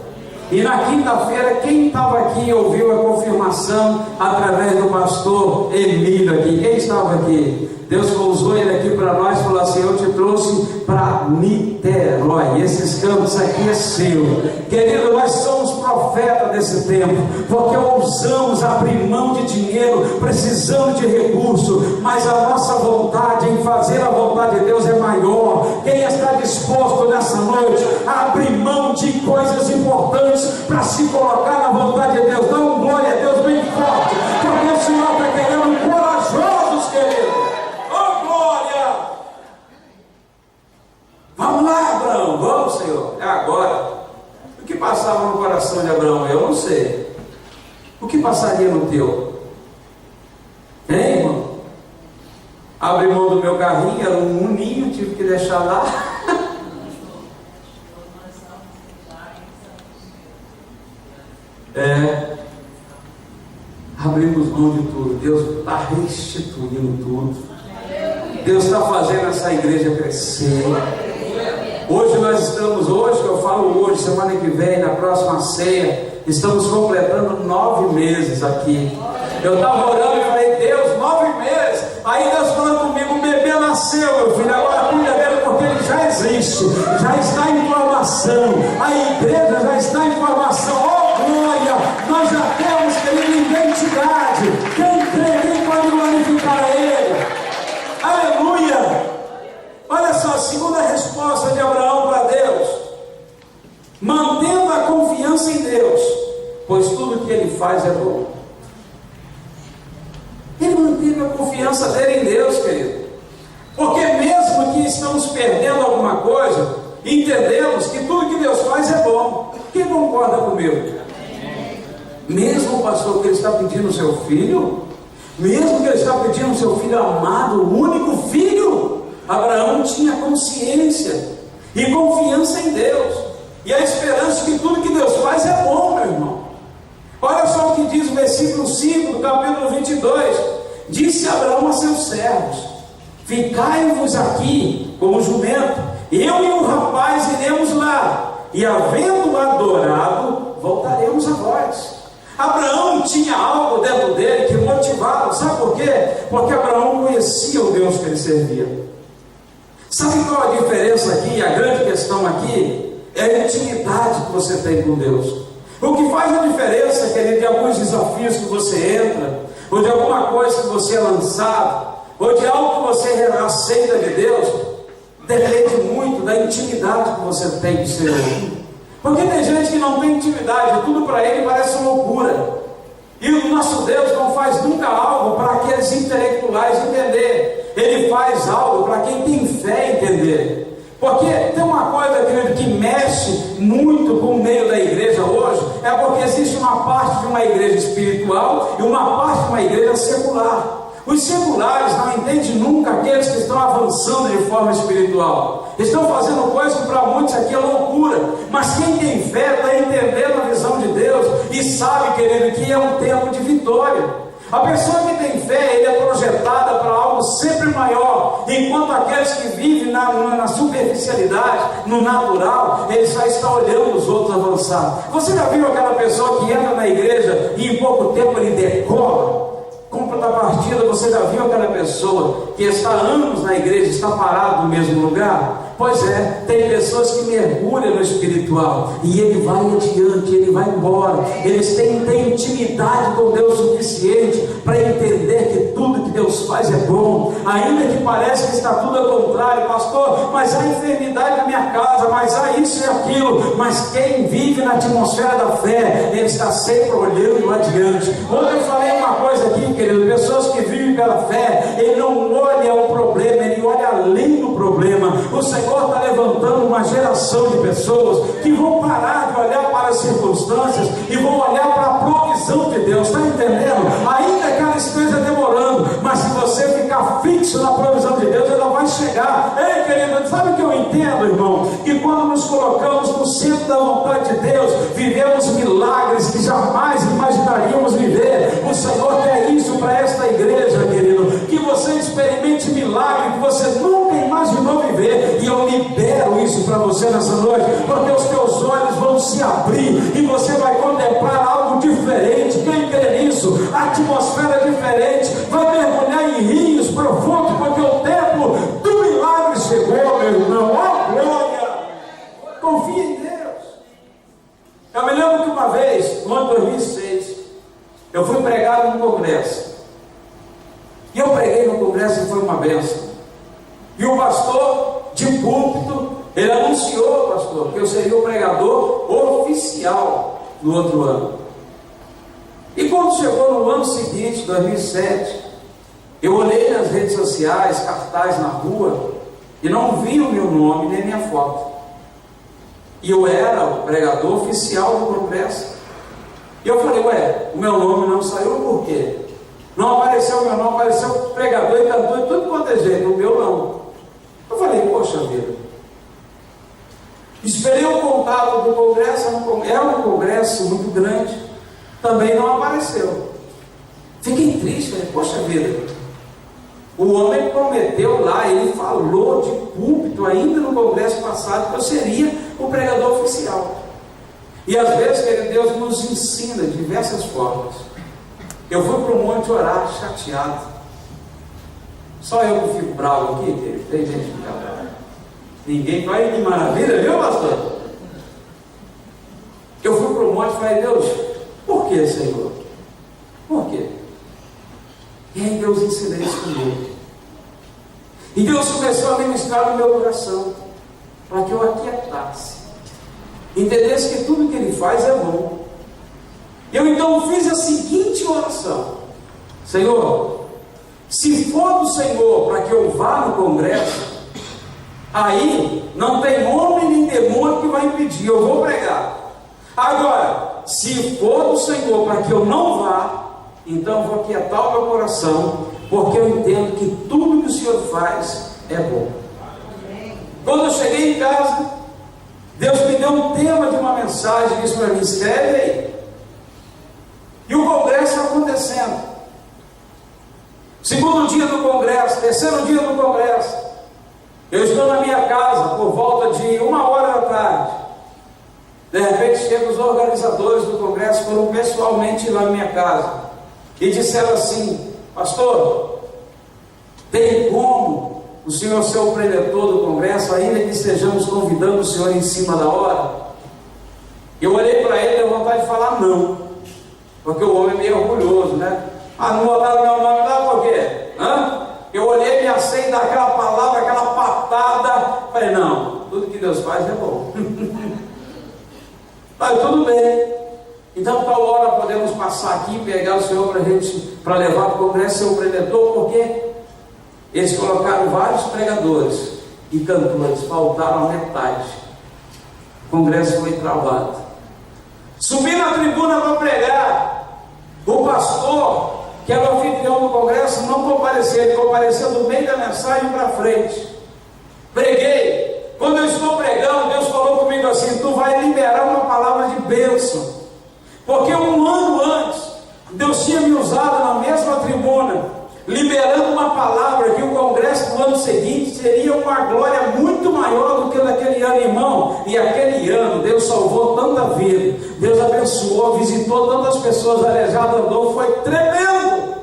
E na quinta-feira, quem estava aqui ouviu a confirmação através do pastor Emílio aqui. Quem estava aqui? Deus usou ele aqui para nós e falou assim: eu te trouxe para Niterói, esses campos aqui é seu. Querido, nós somos profetas desse tempo, porque ousamos abrir mão de dinheiro, precisamos de recurso, mas a nossa vontade em fazer a vontade de Deus é maior. Quem está disposto nessa noite a abrir mão de coisas importantes para se colocar na vontade de Deus? Dá um glória a Deus bem forte, porque o Senhor está querendo corajosos, querido. Vamos lá, Abraão, vamos, Senhor, é agora. O que passava no coração de Abraão? Eu não sei. O que passaria no teu? Hein, irmão? Abri mão do meu carrinho, era um uninho, tive que deixar lá. Abrimos mão de tudo. Deus está restituindo tudo. Deus está fazendo essa igreja crescer. Hoje nós estamos, eu falo hoje, semana que vem, na próxima ceia, estamos completando 9 meses aqui. Eu estava orando e falei: Deus, 9 meses. Aí Deus falando comigo: o bebê nasceu, meu filho, agora cuida dele, porque ele já existe, já está em formação, a igreja já está em formação. Oh glória, nós já temos, querido, identidade. Quem crê, quem pode glorificar a Ele? Aleluia! Olha só, a segunda resposta de Abraão para Deus: mantendo a confiança em Deus, pois tudo que ele faz é bom. Ele manteve a confiança dele em Deus, querido, porque mesmo que estamos perdendo alguma coisa, entendemos que tudo que Deus faz é bom. Quem concorda comigo? Mesmo, pastor, que ele está pedindo o seu filho, mesmo que ele está pedindo o seu filho amado, o único filho, Abraão tinha consciência e confiança em Deus, e a esperança que tudo que Deus faz é bom, meu irmão. Olha só o que diz o versículo 5 do capítulo 22. Disse Abraão a seus servos: ficai-vos aqui como jumento, eu e o rapaz iremos lá, e havendo adorado, voltaremos a vós. Abraão tinha algo dentro dele que motivava. Sabe por quê? Porque Abraão conhecia o Deus que ele servia. Sabe qual a diferença aqui? A grande questão aqui é a intimidade que você tem com Deus. O que faz a diferença, querido, de alguns desafios que você entra, ou de alguma coisa que você é lançado, ou de algo que você aceita de Deus, depende muito da intimidade que você tem com o Senhor. Porque tem gente que não tem intimidade, tudo para ele parece loucura. E o nosso Deus não faz nunca algo para aqueles intelectuais entender. Ele faz algo para quem tem fé entender. Porque tem uma coisa, querido, que mexe muito com o meio da igreja hoje, é porque existe uma parte de uma igreja espiritual e uma parte de uma igreja secular. Os seculares não entendem nunca aqueles que estão avançando de forma espiritual. Estão fazendo coisas que para muitos aqui é loucura. Mas quem tem fé está entendendo a visão de Deus e sabe, querido, que é um tempo de vitória. A pessoa que tem fé, ele é projetada para algo sempre maior, enquanto aqueles que vivem na superficialidade, no natural, ele só está olhando os outros avançar. Você já viu aquela pessoa que entra na igreja e em pouco tempo ele decola? Contrapartida, você já viu aquela pessoa que está há anos na igreja, está parado no mesmo lugar? Pois é, tem pessoas que mergulham no espiritual e ele vai adiante, ele vai embora. Eles têm intimidade com Deus o suficiente para entender que tudo que Deus faz é bom, ainda que pareça que está tudo ao contrário. Pastor, mas há enfermidade na minha casa, mas há isso e aquilo. Mas quem vive na atmosfera da fé, ele está sempre olhando adiante. Ontem eu falei uma coisa aqui, querido, pessoas que vivem pela fé, ele não olha o problema, ele olha além do problema. O Senhor está levantando uma geração de pessoas que vão parar de olhar para as circunstâncias e vão olhar para a provisão de Deus. Está entendendo? Ainda que ela esteja demorando, mas se você ficar fixo na provisão de Deus, ela vai chegar. Ei, querido, sabe o que eu entendo, irmão? Que quando nos colocamos no centro da vontade de Deus, vivemos milagres que jamais imaginaríamos viver. O Senhor quer isso para esta igreja, querido, que você experimente milagre que você nunca imaginou viver. E eu libero isso para você nessa noite, porque os teus olhos vão se abrir e você vai contemplar algo diferente. Quem crê nisso? A atmosfera é diferente, vai mergulhar em rios profundos, porque o tempo do milagre chegou, meu irmão. Oh, glória! Confia em Deus. Eu me lembro que uma vez, no ano 2006, eu fui pregar num congresso. E eu preguei no congresso e foi uma bênção. E o pastor de púlpito, ele anunciou, pastor, que eu seria o pregador oficial no outro ano. E quando chegou no ano seguinte, 2007, eu olhei nas redes sociais, cartaz na rua, e não vi o meu nome nem minha foto. E eu era o pregador oficial do congresso. E eu falei, ué, o meu nome não saiu por quê? Não apareceu o meu nome, apareceu pregador e cantor e tudo quanto é jeito, o meu não. Eu falei, poxa vida. Esperei o contato do congresso, era um congresso muito grande, também não apareceu. Fiquei triste, falei, poxa vida. O homem prometeu lá, ele falou de púlpito ainda no congresso passado que eu seria o pregador oficial. E às vezes, querido, Deus nos ensina de diversas formas. Eu fui para o monte orar, chateado. Só eu que fico bravo aqui, querido. Tem gente que fica brava. Ninguém vai de maravilha, viu, pastor? Eu fui para o monte e falei, Deus, por que, Senhor? Por quê? E aí Deus ensinou isso comigo. E Deus começou a ministrar no meu coração, para que eu aquietasse, entendesse que tudo que Ele faz é bom. Eu então fiz a seguinte oração: Senhor, se for do Senhor para que eu vá no congresso, aí não tem homem nem demônio que vai impedir, eu vou pregar. Agora, se for do Senhor para que eu não vá, então eu vou aquietar o meu coração, porque eu entendo que tudo que o Senhor faz é bom. Quando eu cheguei em casa, Deus me deu um tema de uma mensagem, disse para mim, escreve aí. E o congresso acontecendo. Segundo dia do congresso, terceiro dia do congresso, eu estou na minha casa por volta de 1h. De repente chegam os organizadores do congresso, foram pessoalmente lá na minha casa e disseram assim: pastor, tem como o senhor ser o preletor do congresso, ainda que estejamos convidando o senhor em cima da hora? Eu olhei para ele, levantei vontade de falar não, porque o homem é meio orgulhoso, né? Ah, não botaram meu nome lá por quê? Eu olhei, me assei daquela palavra, aquela patada. Falei, não, tudo que Deus faz é bom. Mas tudo bem. Então, tal hora podemos passar aqui, pegar o Senhor para levar para o congresso, ser o preletor, porque eles colocaram vários pregadores e cantores, faltaram a metade. O congresso foi travado. Subi na tribuna para pregar. O pastor, que era o anfitrião do congresso, não compareceu. Ele compareceu do meio da mensagem para frente. Preguei. Quando eu estou pregando, Deus falou comigo assim: tu vai liberar uma palavra de bênção. Porque um ano antes, Deus tinha me usado na mesma tribuna, liberando uma palavra que o congresso do ano seguinte seria uma glória muito maior do que naquele ano, irmão. E aquele ano Deus salvou tanta vida, Deus abençoou, visitou tantas pessoas aleijadas, andou, foi tremendo,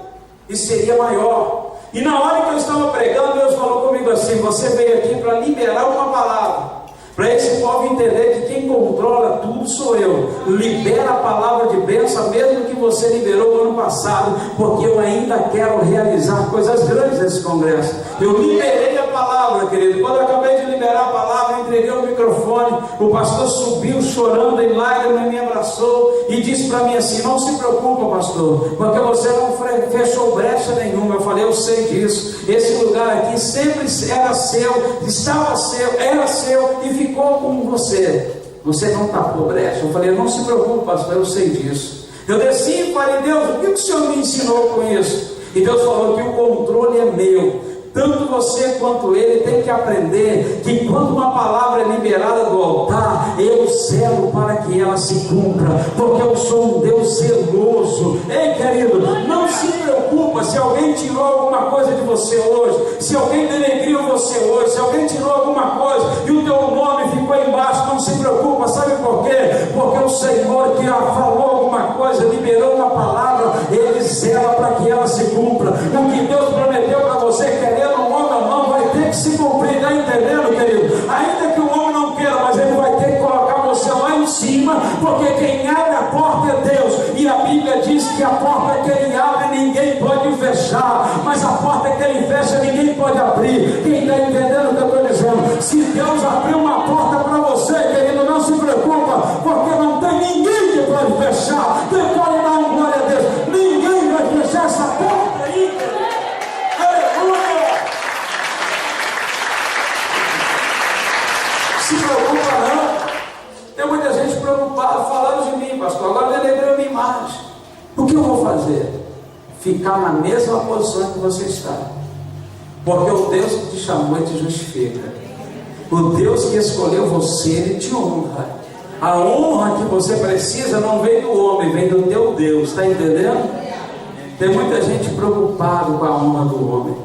e seria maior. E na hora que eu estava pregando, Deus falou comigo assim: você veio aqui para liberar uma palavra, para esse povo entender que quem controla tudo sou eu. Libera a palavra de bênção, mesmo que você liberou no ano passado, porque eu ainda quero realizar coisas grandes nesse congresso. Eu liberei a palavra, querido. Quando eu acabei de liberar a palavra, eu entreguei o microfone, o pastor subiu chorando em lágrimas, me abraçou e disse para mim assim: não se preocupa, pastor, porque você não fechou brecha nenhuma. Eu falei: eu sei disso. Esse lugar aqui sempre era seu, estava seu, era seu e ficou com você. Você não tapou brecha. Eu falei: não se preocupe, pastor, eu sei disso. Eu desci e falei: Deus, o que o Senhor me ensinou com isso? E Deus falou que o controle é meu. Tanto você quanto ele tem que aprender que quando uma palavra é liberada do altar, eu zelo para que ela se cumpra, porque eu sou um Deus zeloso. Ei, querido, não se preocupa se alguém tirou alguma coisa de você hoje, se alguém denegriu você hoje, se alguém tirou alguma coisa e o teu nome ficou embaixo. Não se preocupa, sabe por quê? Porque o Senhor que falou alguma coisa, liberou uma palavra, ele zela para que ela se cumpra. O que Deus prometeu para você, querendo um homem ou não, vai ter que se cumprir. Está entendendo, querido? Ainda que o homem não queira, mas ele vai ter que colocar você lá em cima, porque quem abre a porta é Deus, e a Bíblia diz que a porta que ele abre ninguém pode fechar, mas a porta que ele fecha ninguém pode abrir. Quem está entendendo o que eu estou dizendo? Se Deus abrir uma porta para você, querido, não se preocupa, porque não tem ninguém que pode fechar. Quem pode dar um glória a Deus? Ninguém vai fechar essa porta aí, querido. Se preocupa não. Tem muita gente preocupada, falando de mim, pastor, agora eu lembrei a minha imagem. O que eu vou fazer? Ficar na mesma posição que você está, porque o Deus que te chamou e te justifica, o Deus que escolheu você, ele te honra. A honra que você precisa não vem do homem, vem do teu Deus. Está entendendo? Tem muita gente preocupada com a honra do homem.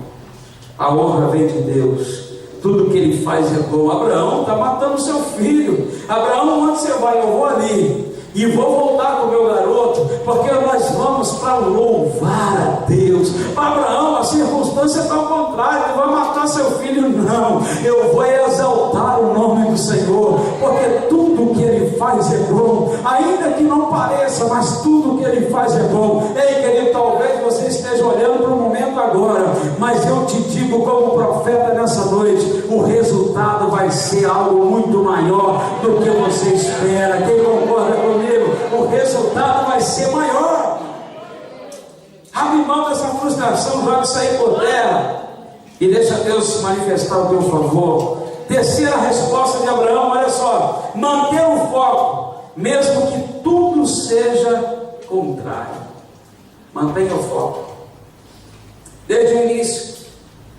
A honra vem de Deus. Tudo que ele faz é bom. Abraão está matando seu filho. Abraão, onde você vai? Eu vou ali e vou voltar com o meu garoto, porque nós vamos para louvar a Deus. Para Abraão, a circunstância está ao contrário. Ele vai matar seu filho? Não, eu vou exaltar o nome do Senhor, porque tudo que ele faz é bom, ainda que não pareça, mas tudo que ele faz é bom. Ei, querido, talvez você esteja olhando para o momento agora, mas eu te digo como profeta nessa noite, o resultado vai ser algo muito maior do que você espera. Quem concorda comigo? O resultado vai ser maior. Abre mão dessa frustração, joga isso aí por terra e deixa Deus se manifestar ao teu favor. Terceira resposta de Abraão, olha só: manter o foco, mesmo que tudo seja contrário. Mantenha o foco desde o início,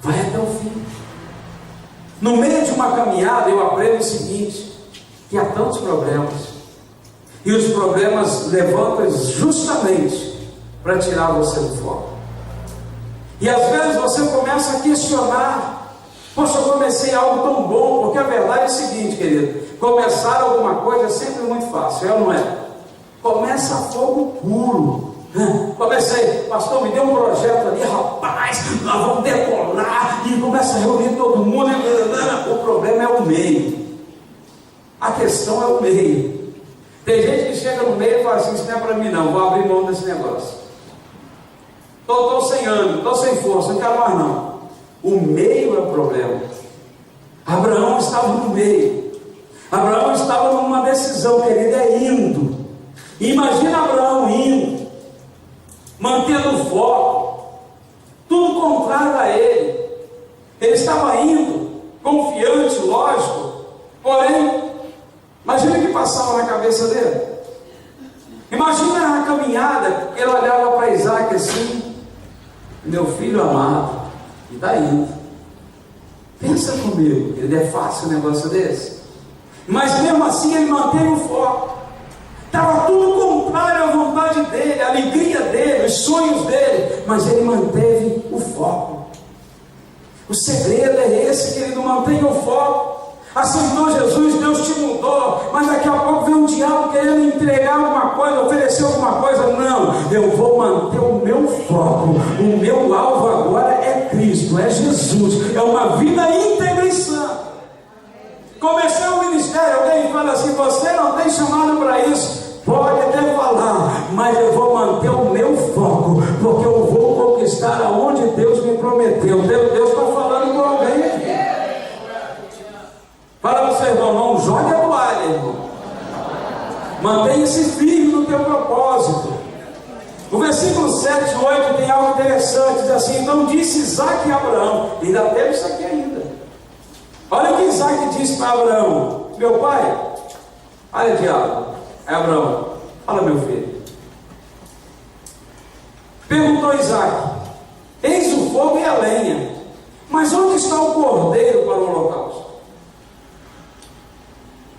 vai até o fim. No meio de uma caminhada eu aprendo o seguinte, que há tantos problemas, e os problemas levantam justamente para tirar você do foco. E às vezes você começa a questionar: poxa, eu comecei algo tão bom. Porque a verdade é o seguinte, querido: começar alguma coisa é sempre muito fácil, é ou não é? Começa a fogo puro. Comecei, pastor, me deu um projeto ali, rapaz, nós vamos decolar, e começa a reunir todo mundo. O problema é o meio. A questão é o meio. Tem gente que chega no meio e fala assim: isso não é para mim não, vou abrir mão desse negócio. Estou sem ânimo, estou sem força, não quero mais não. O meio é o problema. Abraão estava no meio. Abraão estava numa decisão, querido, é indo. Imagina Abraão indo, mantendo o foco, tudo contrário a ele. Ele estava indo, confiante, lógico, porém, imagina o que passava na cabeça dele. Imagina a caminhada, ele olhava para Isaac assim: meu filho amado, e está indo. Pensa comigo, ele é fácil um negócio desse? Mas mesmo assim ele manteve o foco. Estava tudo contrário à vontade dele, a alegria dele, os sonhos dele, mas ele manteve o foco. O segredo é esse, querido: mantenha o foco. Aceitou Jesus, Deus te mudou, mas daqui a pouco vem um diabo querendo entregar alguma coisa, oferecer alguma coisa. Não, eu vou manter o meu foco. O meu alvo agora é Cristo, é Jesus, é uma vida íntegra e sã. Comecei o ministério, alguém fala assim: você não tem chamado para isso. Pode até falar, mas eu vou manter o meu foco, porque eu vou conquistar aonde Deus me prometeu. Deus está falando com alguém aqui. Fala para o seu irmão: não jogue a toalha, irmão. Mantenha-se firme no teu propósito. No versículo 7 e 8 tem algo interessante, diz assim: então disse Isaac a Abraão. Ainda teve isso aqui ainda. Olha o que Isaac disse para Abraão: meu pai. Olha, diabo. É Abraão: fala, meu filho. Perguntou Isaac: eis o fogo e a lenha, mas onde está o cordeiro para o holocausto?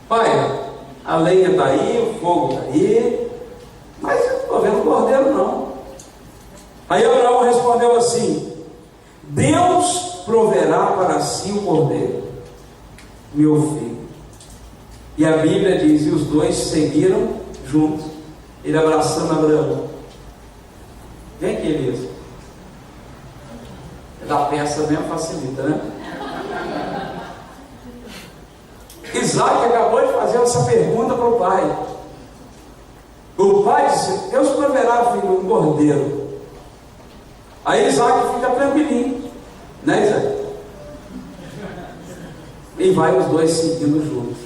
Pai, a lenha está aí, o fogo está aí, mas eu não estou vendo o cordeiro não. Aí Abraão respondeu assim: Deus proverá para si o cordeiro, meu filho. E a Bíblia diz: e os dois seguiram juntos, ele abraçando Abraão. Vem aqui, Elias. Da peça mesmo facilita, né? Isaac acabou de fazer essa pergunta para o pai. O pai disse: Deus proverá, filho, um cordeiro. Aí Isaac fica tranquilinho, né, Isaac? E vai os dois seguindo juntos.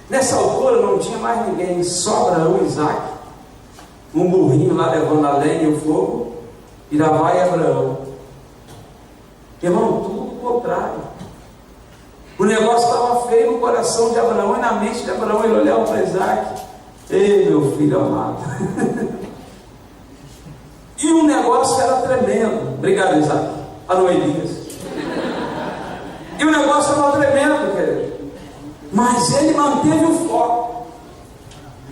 Nessa altura não tinha mais ninguém, só Abraão e Isaac. Um burrinho lá levando a lenha e o fogo, e lá vai Abraão. Irmão, tudo o contrário. O negócio estava feio no coração de Abraão e na mente de Abraão. Ele olhava para Isaac: ei, meu filho amado. E o negócio era tremendo. Obrigado, Isaac. Alô, Elias. E o negócio estava tremendo, querido. Mas ele manteve o foco.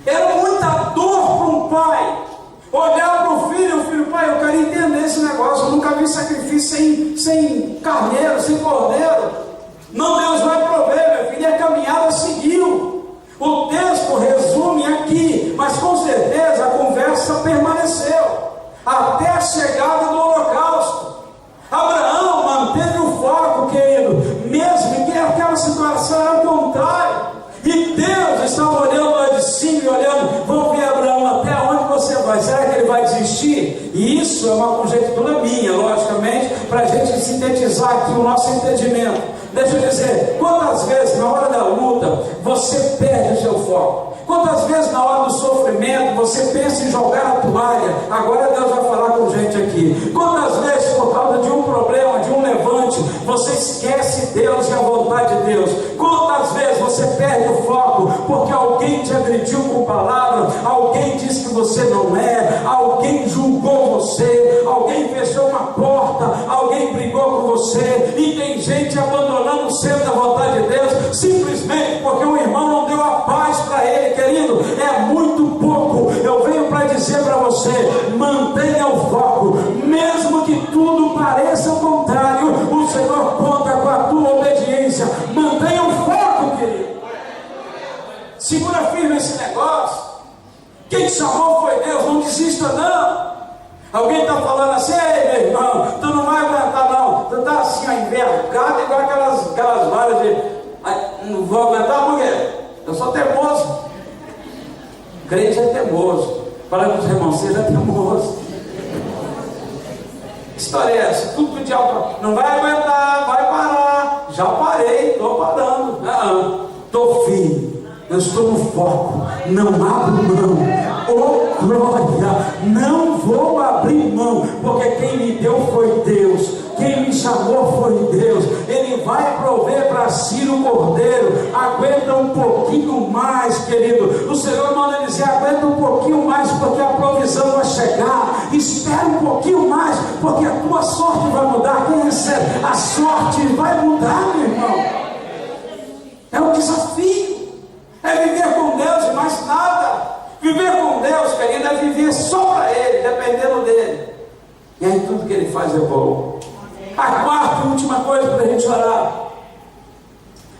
Era muita dor para um pai olhar para o filho: pai, eu quero entender esse negócio. Eu nunca vi sacrifício sem carneiro, sem cordeiro. Não, Deus vai prover, meu filho. E a caminhada seguiu. O texto resume aqui, mas com certeza a conversa permaneceu até a chegada do holocausto. Abraão manteve o foco, querido, mesmo que aquela situação era o contrário. E Deus estava olhando lá de cima e olhando: vamos ver, Abraão, até onde você vai? Será que ele vai desistir? E isso é uma conjectura minha, logicamente, para a gente sintetizar aqui o nosso entendimento. Deixa eu dizer, quantas vezes na hora da luta você perde o seu foco? Quantas vezes na hora do sofrimento você pensa em jogar a toalha? Agora Deus vai falar com gente aqui. Quantas vezes por causa de um problema, de um levante, você esquece Deus e a vontade de Deus? Quantas vezes você perde o foco porque alguém te agrediu com palavras, alguém disse que você não é, alguém julgou você, alguém fechou uma porta, alguém brigou com você, e tem gente abandonando o centro da vontade de Deus simplesmente porque o irmão não deu a paz para ele. Querido, é muito pouco. Eu venho para dizer para você: mantenha o foco, mesmo que tudo pareça o contrário. O Senhor conta com a tua obediência. Mantenha o foco, querido. Segura firme esse negócio. Quem te chamou foi Deus. Não desista não. Alguém está falando assim: ei, meu irmão, tu não vai aguentar não. Tu está assim, envergado, igual aquelas varas de... não vou aguentar por quê? Eu sou teimoso. Crente é teimoso. Fala com os irmãos, seja teimoso. Que história é essa? Tudo que o diabo não vai aguentar, vai parar. Já parei, estou parando. Estou firme. Eu estou no foco. Não abro mão. Oh glória! Não vou abrir mão, porque quem me deu foi Deus. Quem me chamou foi Deus. Ele vai prover para Ciro o cordeiro. Aguenta um pouquinho mais, querido. O Senhor manda dizer: aguenta um pouquinho mais, porque a provisão vai chegar. Espera um pouquinho mais, porque a tua sorte vai mudar. Quem recebe a sorte vai mudar, meu irmão. É um desafio. É viver com Deus e mais nada. Viver com Deus, querido, é viver só para Ele, dependendo dEle. E aí tudo que Ele faz é bom. A quarta e última coisa para a gente orar: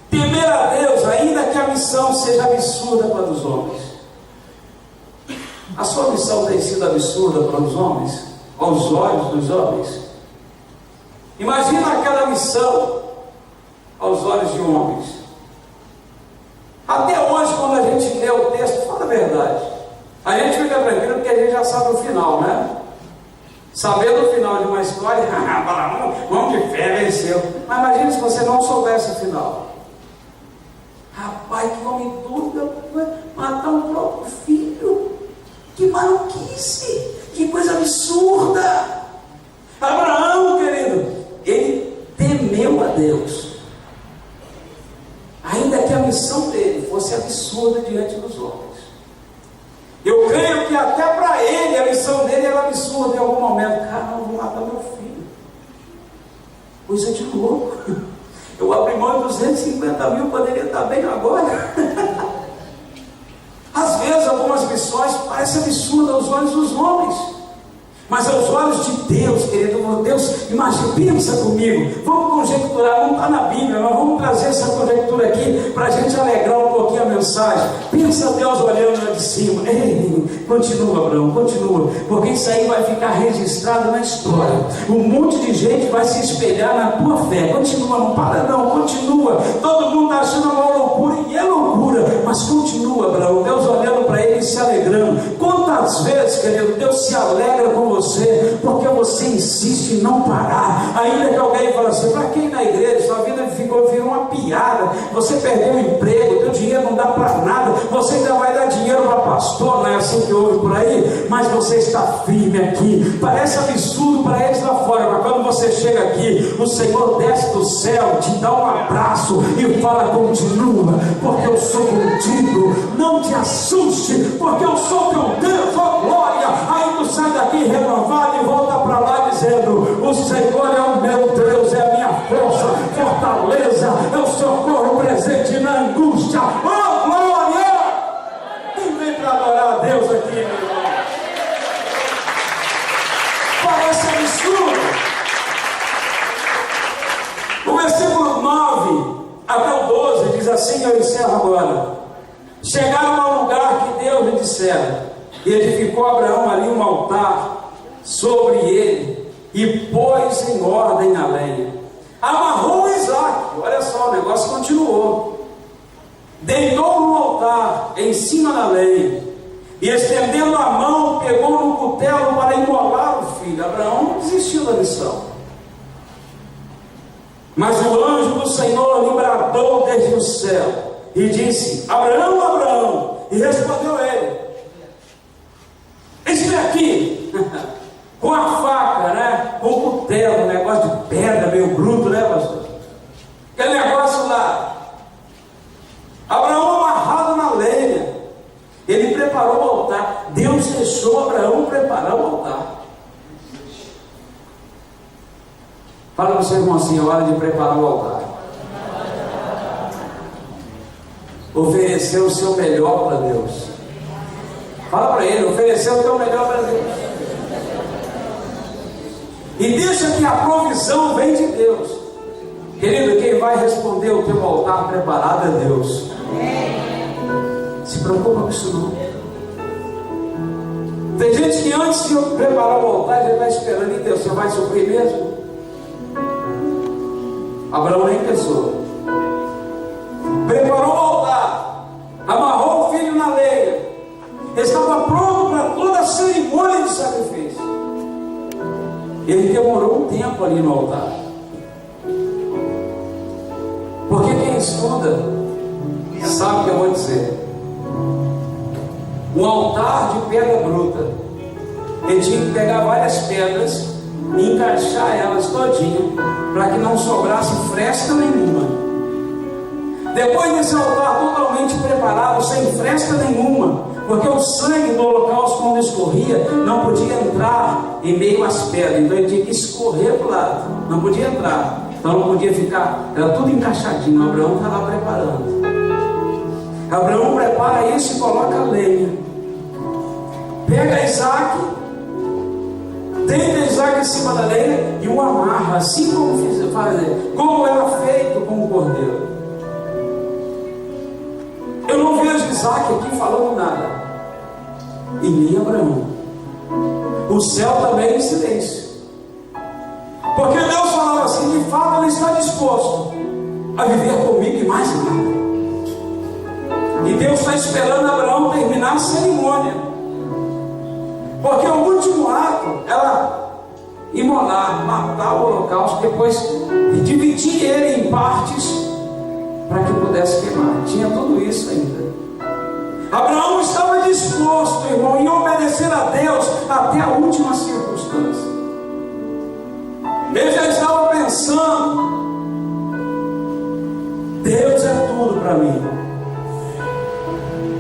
temer a Deus, ainda que a missão seja absurda para os homens. A sua missão tem sido absurda para os homens, aos olhos dos homens. Imagina aquela missão aos olhos de homens. Até hoje, quando a gente lê o texto, fala a verdade, a gente fica tranquilo porque a gente já sabe o final, né? Sabendo o final de uma história, vamos de fé, venceu. Mas imagine se você não soubesse o final. Rapaz, que homem doido, matar o próprio filho. Que maluquice, que coisa absurda. Abraão, querido, ele temeu a Deus, ainda que a missão dele fosse absurda diante dos homens. Eu creio que até para ele a missão dele era absurda em algum momento. Cara, não vou matar meu filho. Coisa de louco. Eu abri mão de 250 mil, poderia estar bem agora. Às vezes algumas missões parecem absurdas aos olhos dos homens, mas aos olhos de Deus, querido, Deus, imagina, pensa comigo, vamos conjecturar, não está na Bíblia, mas vamos trazer essa conjectura aqui, para a gente alegrar um pouquinho a mensagem. Pensa Deus olhando lá de cima. Ei, continua, Abraão, continua, porque isso aí vai ficar registrado na história. Um monte de gente vai se espelhar na tua fé. Continua, não para não, continua. Todo mundo está achando uma loucura, e é loucura, mas continua, Abraão. Deus olhando para ele e se alegrando. Quantas vezes, querido, Deus se alegra com você, porque você insiste em não parar, ainda que alguém fale assim: para quem na igreja, sua vida virou uma piada, você perdeu o emprego, teu dinheiro não dá para nada, você ainda vai dar dinheiro para pastor, não é assim que ouve por aí, mas você está firme aqui. Parece absurdo para eles lá fora, mas quando você chega aqui, o Senhor desce do céu, te dá um abraço e fala: continua, porque eu sou contigo, não te assuste, porque eu sou teu Deus, ó glória. Aí tu sai daqui renovado e volta para lá dizendo: o Senhor é o meu Deus, é a minha força, fortaleza, é o socorro presente na angústia. Oh glória! Quem vem para adorar a Deus aqui, meu irmão? Parece absurdo. O versículo 9 até o 12 diz assim, eu encerro agora: chegaram ao lugar que Deus lhe dissera, e edificou Abraão ali um altar sobre ele, e pôs em ordem a lenha, amarrou Isaac. Olha só, o negócio continuou. Deitou no altar em cima da lenha, e estendendo a mão, pegou no cutelo para imolar o filho. Abraão não desistiu da missão, mas o anjo do Senhor lhe bradou desde o céu e disse: Abraão, Abraão. E respondeu ele: eis-me aqui. Com a faca, né? Com o cutelo, um negócio de pedra meio bruto, né, pastor? Aquele negócio lá. Abraão amarrado na lenha, ele preparou o altar. Deus deixou Abraão preparar o altar. Fala para o seu irmão assim: é hora de preparar o altar. Oferecer o seu melhor para Deus. Fala para ele: oferecer o teu melhor para Deus. E deixa que a provisão vem de Deus. Querido, quem vai responder o teu altar preparado é Deus. Se preocupa com isso não. Tem gente que antes de eu preparar o altar já está esperando em Deus: você vai suprir mesmo? Abraão nem pensou. Preparou o altar, amarrou o filho na lenha, estava pronto para toda a cerimônia de sacrifício. Ele demorou um tempo ali no altar. Porque quem estuda sabe o que eu vou dizer. Um altar de pedra bruta, ele tinha que pegar várias pedras e encaixar elas todinho, para que não sobrasse fresta nenhuma. Depois desse altar totalmente preparado, sem fresta nenhuma, porque o sangue do holocausto, quando escorria, não podia entrar em meio às pedras, então ele tinha que escorrer para o lado, não podia entrar, então não podia ficar, era tudo encaixadinho. Abraão está lá preparando. Abraão prepara isso e coloca a lenha, pega Isaac, deita Isaac em cima da lenha e o amarra, assim como era feito com o cordeiro. Eu não vejo Isaac aqui falando nada, e nem Abraão. O céu também em silêncio, porque Deus falava assim: de fato ele está disposto a viver comigo e mais nada. E Deus está esperando Abraão terminar a cerimônia, porque o último ato era imolar, matar o holocausto, depois dividir ele em partes para que pudesse queimar. Tinha tudo isso ainda. Abraão estava disposto, irmão, em obedecer a Deus até a última circunstância. Ele já estava pensando: Deus é tudo para mim.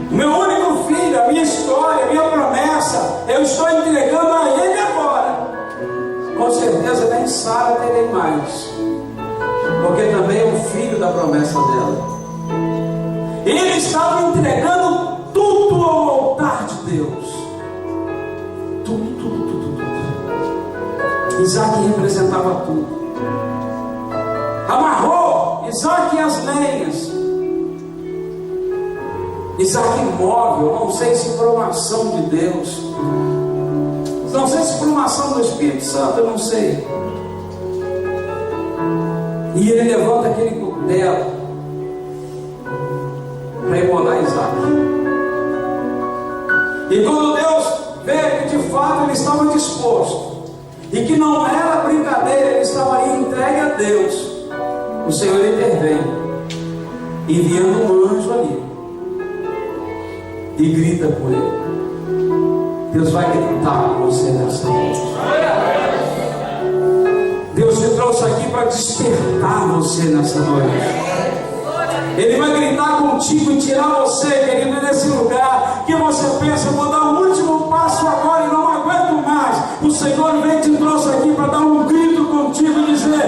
O meu único filho, a minha história, a minha promessa, eu estou entregando a Ele agora. Com certeza nem Sara terei mais, porque também é um filho da promessa dela. Ele estava entregando tudo ao altar de Deus. Tudo. Isaac representava tudo. Amarrou Isaac as lenhas. Isaac imóvel, não sei se por uma ação de Deus, não sei se por uma ação do Espírito Santo, eu não sei. E ele levanta aquele cutelo para imolar Isaac. E quando Deus vê que de fato ele estava disposto, e que não era brincadeira, ele estava ali entregue a Deus, o Senhor intervém, enviando um anjo ali, e grita por ele. Deus vai gritar com você nessa noite. Deus te trouxe aqui para despertar você nessa noite. Ele vai gritar contigo e tirar você, querido, desse lugar que você pensa: vou dar o último passo agora e não aguento mais. O Senhor vem te trouxe aqui para dar um grito contigo e dizer: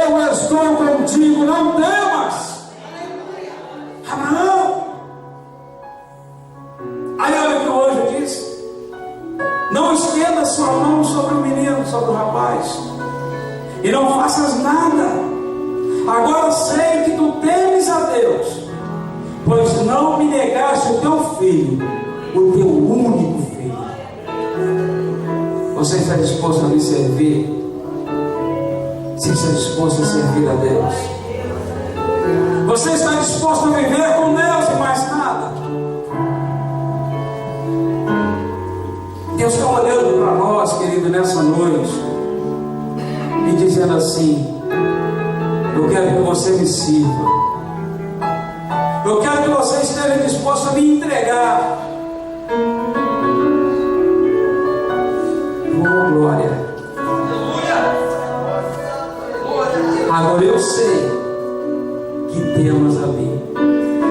eu estou contigo, não temas. Abraão. Aí olha o que o anjo diz: não estenda sua mão sobre o menino, sobre o rapaz, e não faças nada. Agora sei que tu temes a Deus, pois não me negaste o teu filho, o teu único filho. Você está disposto a me servir? Você está disposto a servir a Deus? Você está disposto a viver com Deus e mais nada? Deus está olhando para nós, querido, nessa noite, e dizendo assim: eu quero que você me sirva. Eu quero que você esteja disposto a me entregar. Oh, glória. Agora eu sei que temas a mim,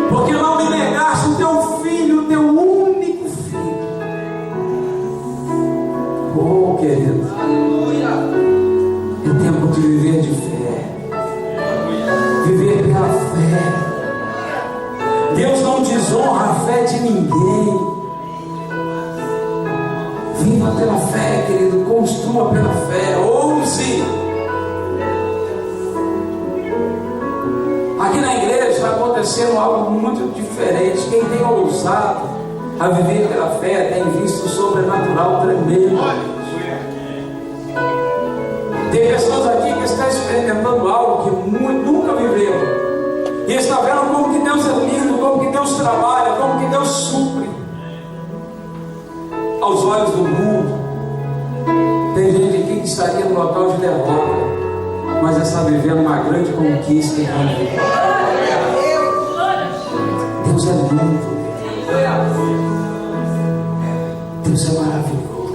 porque não me negaste o teu filho, o teu único filho. Oh, querido, é tempo de viver de fé. Viver pela fé. Deus não desonra a fé de ninguém. Viva pela fé, querido. Construa pela fé. Ouse. Aqui na igreja está acontecendo algo muito diferente. Quem tem ousado a viver pela fé tem visto o sobrenatural tremendo. Tem pessoas aqui que estão experimentando algo que nunca viveram, e está vendo como que Deus é lindo, como que Deus trabalha, como que Deus supre. aos olhos do mundo. Tem gente aqui que estaria no local de derrota, mas está vivendo uma grande conquista em vida. Deus é lindo. Deus é maravilhoso.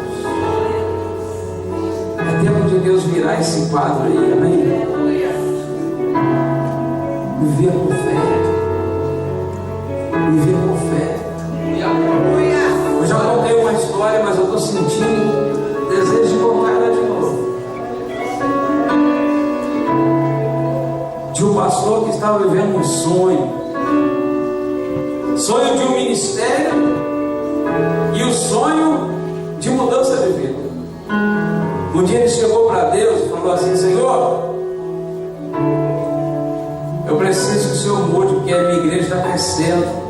É tempo de Deus virar esse quadro aí, amém? Viver por fé. Viver por fé. Eu já contei uma história, mas eu estou sentindo desejo de contar ela de novo. De um pastor que estava vivendo um sonho de um ministério e o sonho de mudança de vida. Um dia ele chegou para Deus e falou assim: Senhor, eu preciso que o Senhor mude, porque a minha igreja está crescendo.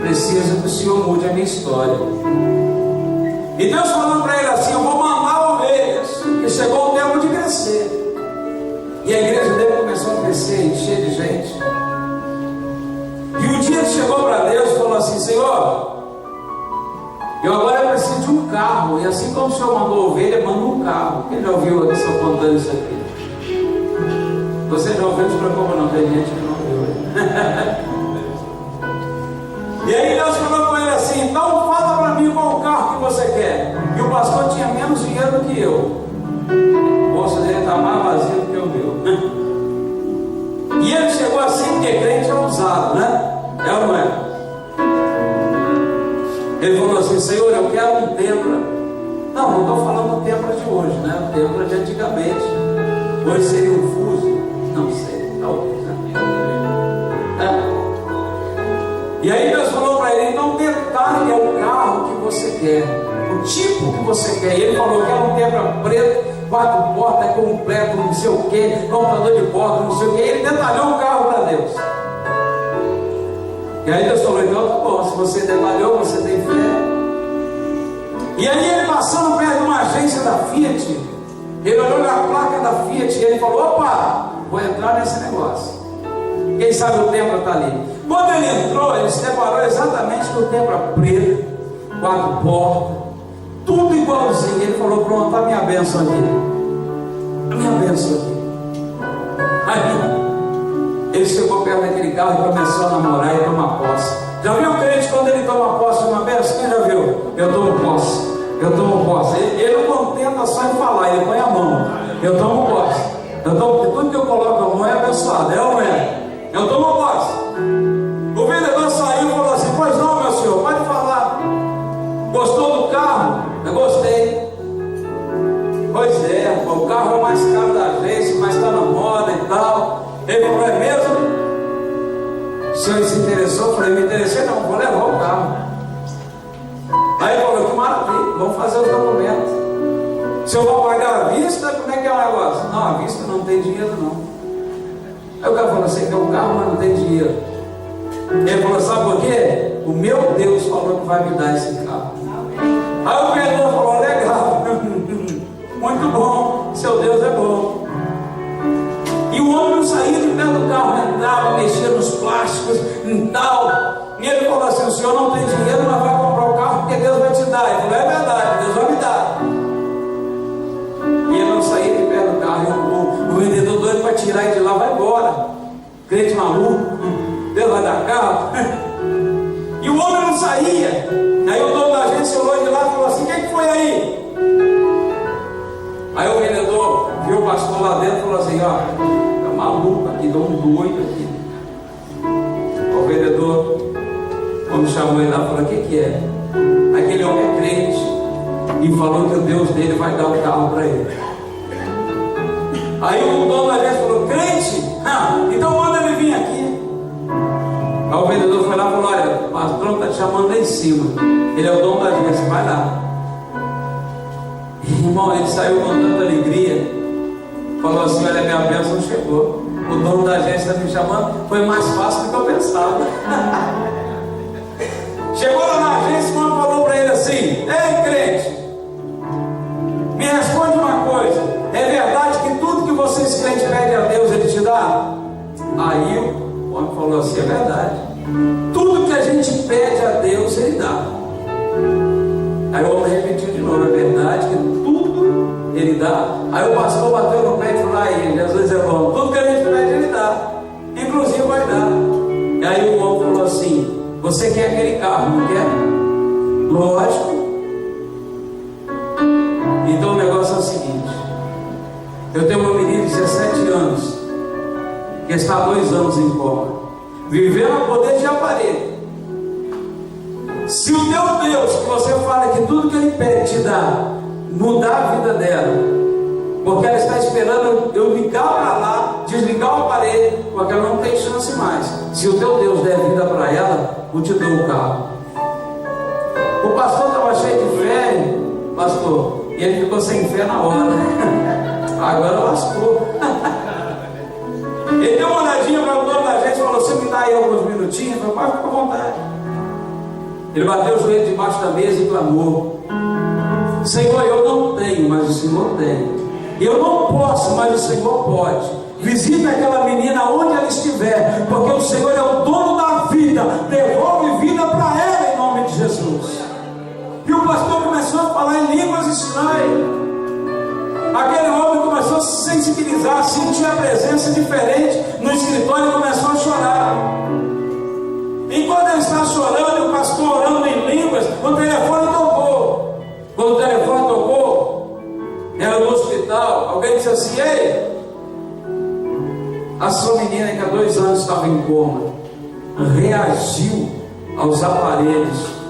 Preciso que o Senhor mude a minha história. E Deus falou para ele assim: eu vou mandar ovelhas, e chegou o tempo de crescer. E a igreja dele começou a crescer, encher de gente. E um dia ele chegou para Deus e falou assim: Senhor, eu agora preciso de um carro. E assim como o Senhor mandou ovelha, manda um carro. Quem já ouviu o Senhor contando isso aqui? Você já ouviu? Não se preocupa, não, tem gente que não ouviu. E aí Deus falou com ele assim: então fala para mim qual o carro que você quer. E o pastor tinha menos dinheiro do que eu. O bolso dele está mais vazio do que o meu. E ele chegou assim, porque crente é ousado, né? É ou não é? Ele falou assim: Senhor, eu quero um Tempra. Não estou falando do Tempra de hoje, né? O Tempra de antigamente. Hoje seria um Fuso. Não sei, talvez, né? E aí Deus falou para ele: então detalhe é o carro que você quer, o tipo que você quer. E ele falou: eu quero um Tempra preto, 4 portas, completo, não sei o que, computador de bordo, não sei o que. Ele detalhou o carro para Deus. E aí Deus falou: então tá bom, se você detalhou, você tem fé. E aí ele passando perto de uma agência da Fiat, ele olhou na placa da Fiat e ele falou: opa, vou entrar nesse negócio. Quem sabe o Tempra está ali. Quando ele entrou, ele se deparou exatamente com o Tempra preto, 4 portas, tudo igualzinho. Ele falou: pronto, está a minha bênção aqui. A minha bênção aqui. Aí ele chegou perto daquele carro e começou a namorar e tomar posse. Já viu o crente quando ele toma posse de uma bênção? Quem já viu? Eu tomo posse. Eu tomo posse. Ele não contenta só em falar, ele põe a mão. Eu tomo posse. Tudo que eu coloco a mão é abençoado, é ou não é? Eu tomo posse. O vendedor saiu e falou assim: pois não, meu senhor, pode falar. Gostou do carro? Eu gostei. Pois é, o carro é o mais caro da agência, mas está na moda e tal. Ele falou: é mesmo? O senhor se interessou? Eu falei: me interessei não, vou levar o carro. Aí ele falou: que maravilha, vamos fazer os documentos. Se eu vou pagar à vista, como é que é o negócio? Não, à vista não tem dinheiro não. Aí o cara falou: você quer um carro, mas não tem dinheiro. Ele falou: sabe por quê? O meu Deus falou que vai me dar esse carro. Aí o vendedor falou: legal, muito bom, seu Deus é bom. E o homem não saía de perto do carro, entrava, mexia nos plásticos e tal. E ele falou assim: o senhor não tem dinheiro, mas vai comprar o carro porque Deus vai te dar. Ele falou: é verdade, Deus vai me dar. E ele não saía de perto do carro. O vendedor doido para tirar ele de lá, vai embora. Crente maluco, Deus vai dar carro. E o homem não saía. Aí o dono da agência olhou de lá e falou assim: quem que foi aí? Aí o vendedor viu o pastor lá dentro e falou assim: ó, tá maluco aqui, dá um doido aqui. O vendedor, quando chamou ele lá, falou: o que é? Aquele homem é crente e falou que o Deus dele vai dar o carro para ele. Aí o dono da agência falou: crente? Então manda ele vir aqui. Aí o vendedor foi lá e falou: olha, o patrão está te chamando lá em cima. Ele é o dono da agência, vai lá. Irmão, ele saiu com tanta alegria. Falou assim: olha, minha bênção chegou. O dono da agência está me chamando. Foi mais fácil do que eu pensava. Chegou lá na agência, quando falou para ele assim: ei, crente, me responde uma coisa. É verdade que tudo que vocês crentes pedem a Deus, Ele te dá? Aí o homem falou assim: é verdade. Tudo que a gente pede a Deus, Ele dá. Aí o homem repetiu de novo: é verdade que tudo Ele dá. Aí o pastor bateu no pé e falou: aí, Jesus é bom, tudo que a gente pede Ele dá, inclusive vai dar. E aí o homem falou assim: você quer aquele carro, não quer? Lógico. Então o negócio é o seguinte: eu tenho uma menina de 17 anos que está há 2 anos em coma, vivendo a poder de aparelho. Se o teu Deus, que você fala que tudo que Ele pede te dá, mudar a vida dela, porque ela está esperando eu ligar para lá, desligar o aparelho, porque ela não tem chance mais. Se o teu Deus der vida para ela, eu te dou o carro. O pastor estava cheio de fé, pastor, e ele ficou sem fé na hora. Agora lascou. Ele deu uma olhadinha para o dono da agência e falou: você me dá aí alguns minutinhos? Eu falei: pode ficar à vontade. Ele bateu o joelho debaixo da mesa e clamou: Senhor, eu não tenho, mas o Senhor tem. Eu não posso, mas o Senhor pode. Visita aquela menina onde ela estiver, porque o Senhor é o dono da vida. Devolve vida para ela em nome de Jesus. E o pastor começou a falar em línguas estranhas. Aquele homem começou a se sensibilizar, sentir a presença diferente no escritório e começou a chorar. Enquanto ele está chorando, o pastor orando em línguas, o telefone tocou. Quando o telefone tocou, era no hospital. Alguém disse assim: ei, a sua menina que há 2 anos estava em coma reagiu aos aparelhos.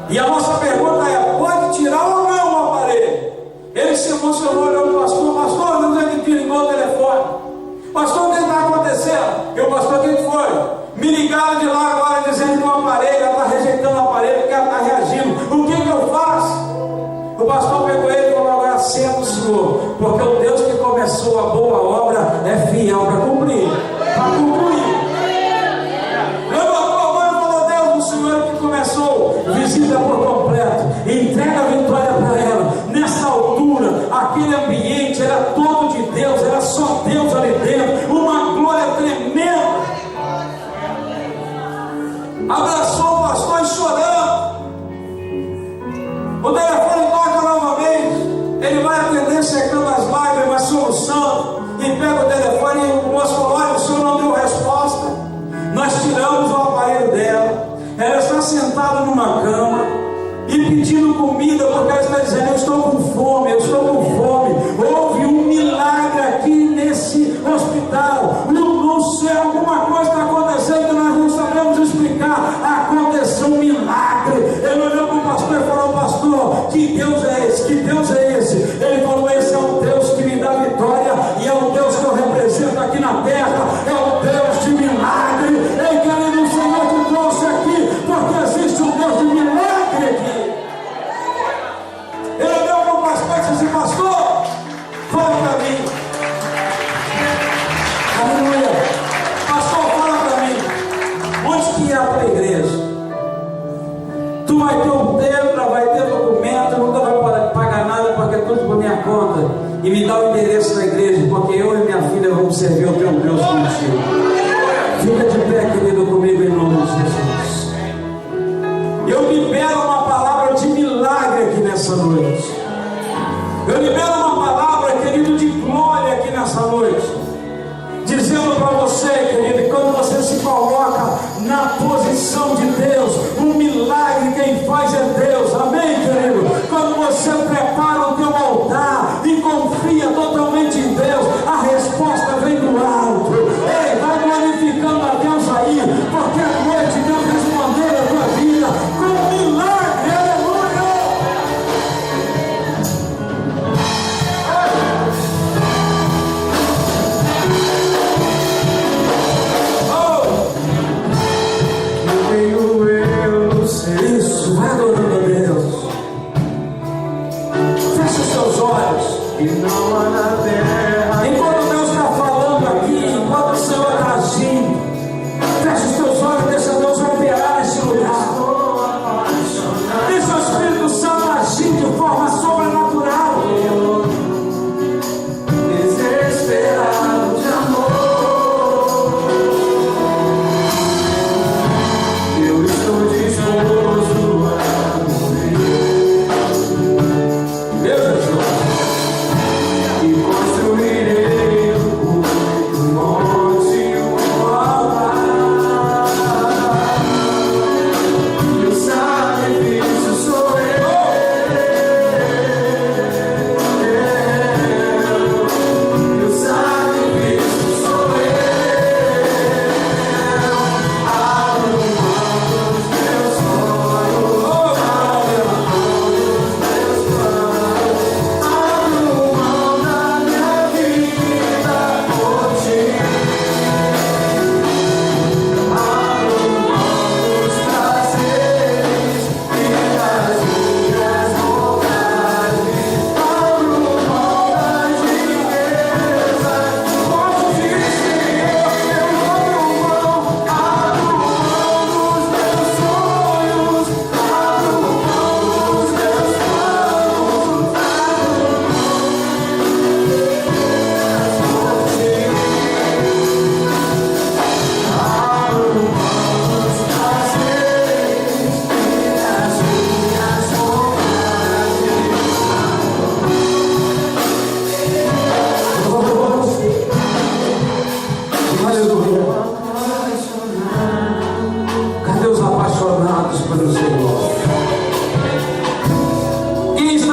E a nossa pergunta é: pode tirar ou não o aparelho? Ele se emocionou, olhou para o pastor: pastor, não sei que ligou o telefone. Pastor, o que está acontecendo? E o pastor: o que foi? Me ligaram de lá agora dizendo que o aparelho, ela está rejeitando o aparelho, porque ela está reagindo. O que eu faço? O pastor pegou ele e falou: agora senta o Senhor, porque o Deus que começou a boa obra é fiel para cumprir. Para cumprir. Levantou a mão e falou: Deus, o Senhor que começou, visita por completo, entrega a vitória para ela. Nessa altura, aquele ambiente era todo de Deus, era só Deus ali dentro, uma glória tremenda. Abraçou o pastor e chorando. O telefone toca novamente. Ele vai atender secando as lágrimas, solução. E pega o telefone e o moço falou: olha, o senhor não deu resposta. Nós tiramos o aparelho dela. Ela está sentada numa cama e pedindo comida, porque ela está dizendo: eu estou com fome, eu estou com fome. Houve um milagre aqui nesse hospital. Não sei, alguma coisa está acontecendo que nós não sabemos explicar. Aconteceu um milagre. Ele olhou para o pastor e falou: pastor, que Deus é esse? Que Deus é esse? Ele falou: esse é o Deus que me dá vitória, e é o Deus que eu represento aqui na terra. É o Deus de milagre. Ei, querido, o Senhor te trouxe aqui porque existe um Deus de milagre aqui. Ele olhou para o pastor e disse: pastor, fala para mim. Aleluia. Pastor, fala para mim, onde que é a tua igreja? Tu vai ter um templo, vai ter documento, nunca vai pagar nada, porque é tudo por minha conta. E me dá o endereço da igreja, porque eu e minha filha vamos servir o teu Deus contigo. Fica de pé, querido, comigo em nome de Jesus. Eu libero uma palavra de milagre aqui nessa noite. Eu libero uma palavra, querido, de glória aqui nessa noite, dizendo para você, querido, que quando você se coloca na posição de Deus, um milagre quem faz é Deus. Amém, querido? Quando você prepara o teu altar e confia totalmente em Deus, a resposta vem do alto. Ei, vai glorificando a Deus aí, porque a noite Deus respondeu a tua vida com um milagre. Aleluia! Isso, vai adorando a Deus. Feche os seus olhos. Enquanto Deus está falando aqui, enquanto o Senhor está agindo, feche os teus olhos, deixa Deus operar nesse lugar. Deixa o Espírito Santo agir de forma sobrenatural. Desesperado de amor, eu estou disposto a morrer.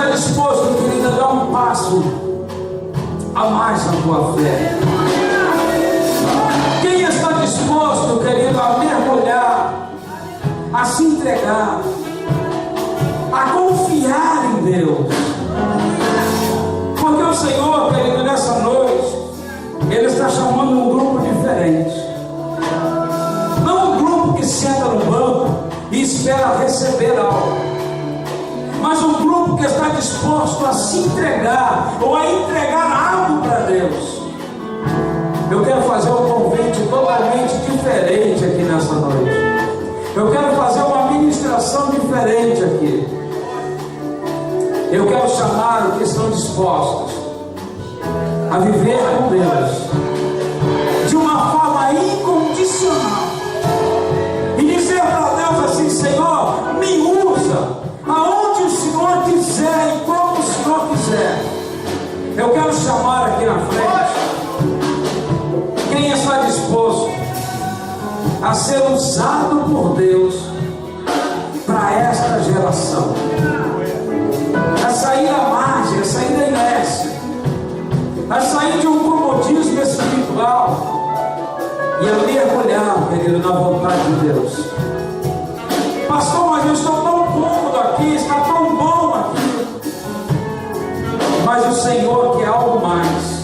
está disposto, querido, a dar um passo a mais na tua fé? Quem está disposto, querido, a mergulhar, a se entregar, a confiar em Deus? Porque o Senhor, querido, nessa noite, Ele está chamando um grupo diferente. Não um grupo que senta no banco e espera receber algo, mas um grupo que está disposto a se entregar ou a entregar algo para Deus. Eu quero fazer um convite totalmente diferente aqui nessa noite. Eu quero fazer uma ministração diferente aqui. Eu quero chamar os que estão dispostos a viver com Deus de uma forma incondicional e dizer para Deus assim: Senhor, me usa aonde o Senhor quiser e como o Senhor quiser. Eu quero chamar aqui na frente quem está disposto a ser usado por Deus para esta geração, a sair da margem, a sair da inércia, a sair de um comodismo espiritual e a mergulhar, querido, na vontade de Deus. Pastor, mas eu estou tão cômodo aqui, está tão bom aqui. Mas o Senhor quer algo mais.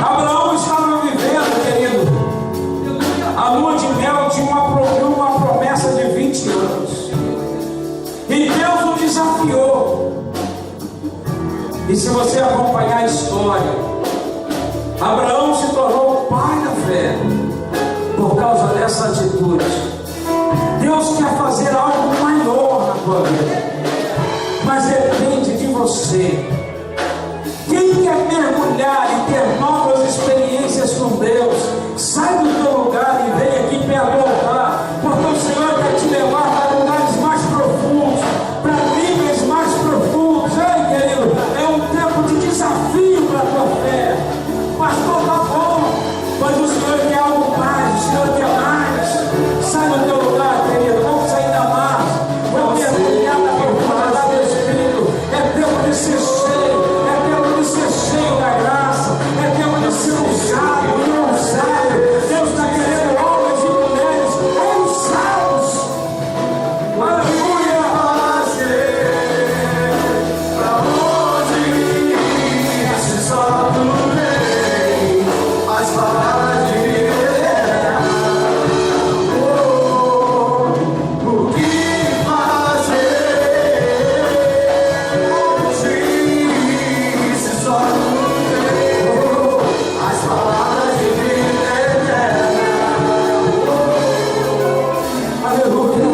Abraão estava vivendo, querido, a lua de mel de uma promessa de 20 anos. E Deus o desafiou. E se você acompanhar a história, Abraão se tornou o pai da fé por causa dessa atitude. Deus quer fazer algo maior na tua vida, mas depende de você. Quem quer mergulhar e ter novas experiências com Deus, sai do teu lugar e vem aqui perto do altar, porque o Senhor quer te levar para lugares mais profundos, para níveis mais profundos. Ei, querido, é um tempo de desafio para a tua fé. Pastor, tá bom, mas o Senhor quer algo mais, o Senhor quer mais. Sai do teu lugar, querido, vamos sair da margem, vamos mergulhar na profundidade do Espírito. É tempo de ser cheio, é tempo de ser cheio da graça, é tempo de ser usado e usado. Deus está querendo homens e mulheres ousados. Aleluia! Pra onde esse sol vem, as palavras de liberar. O que fazer? Esse sol vem, as palavras de liberar. Aleluia!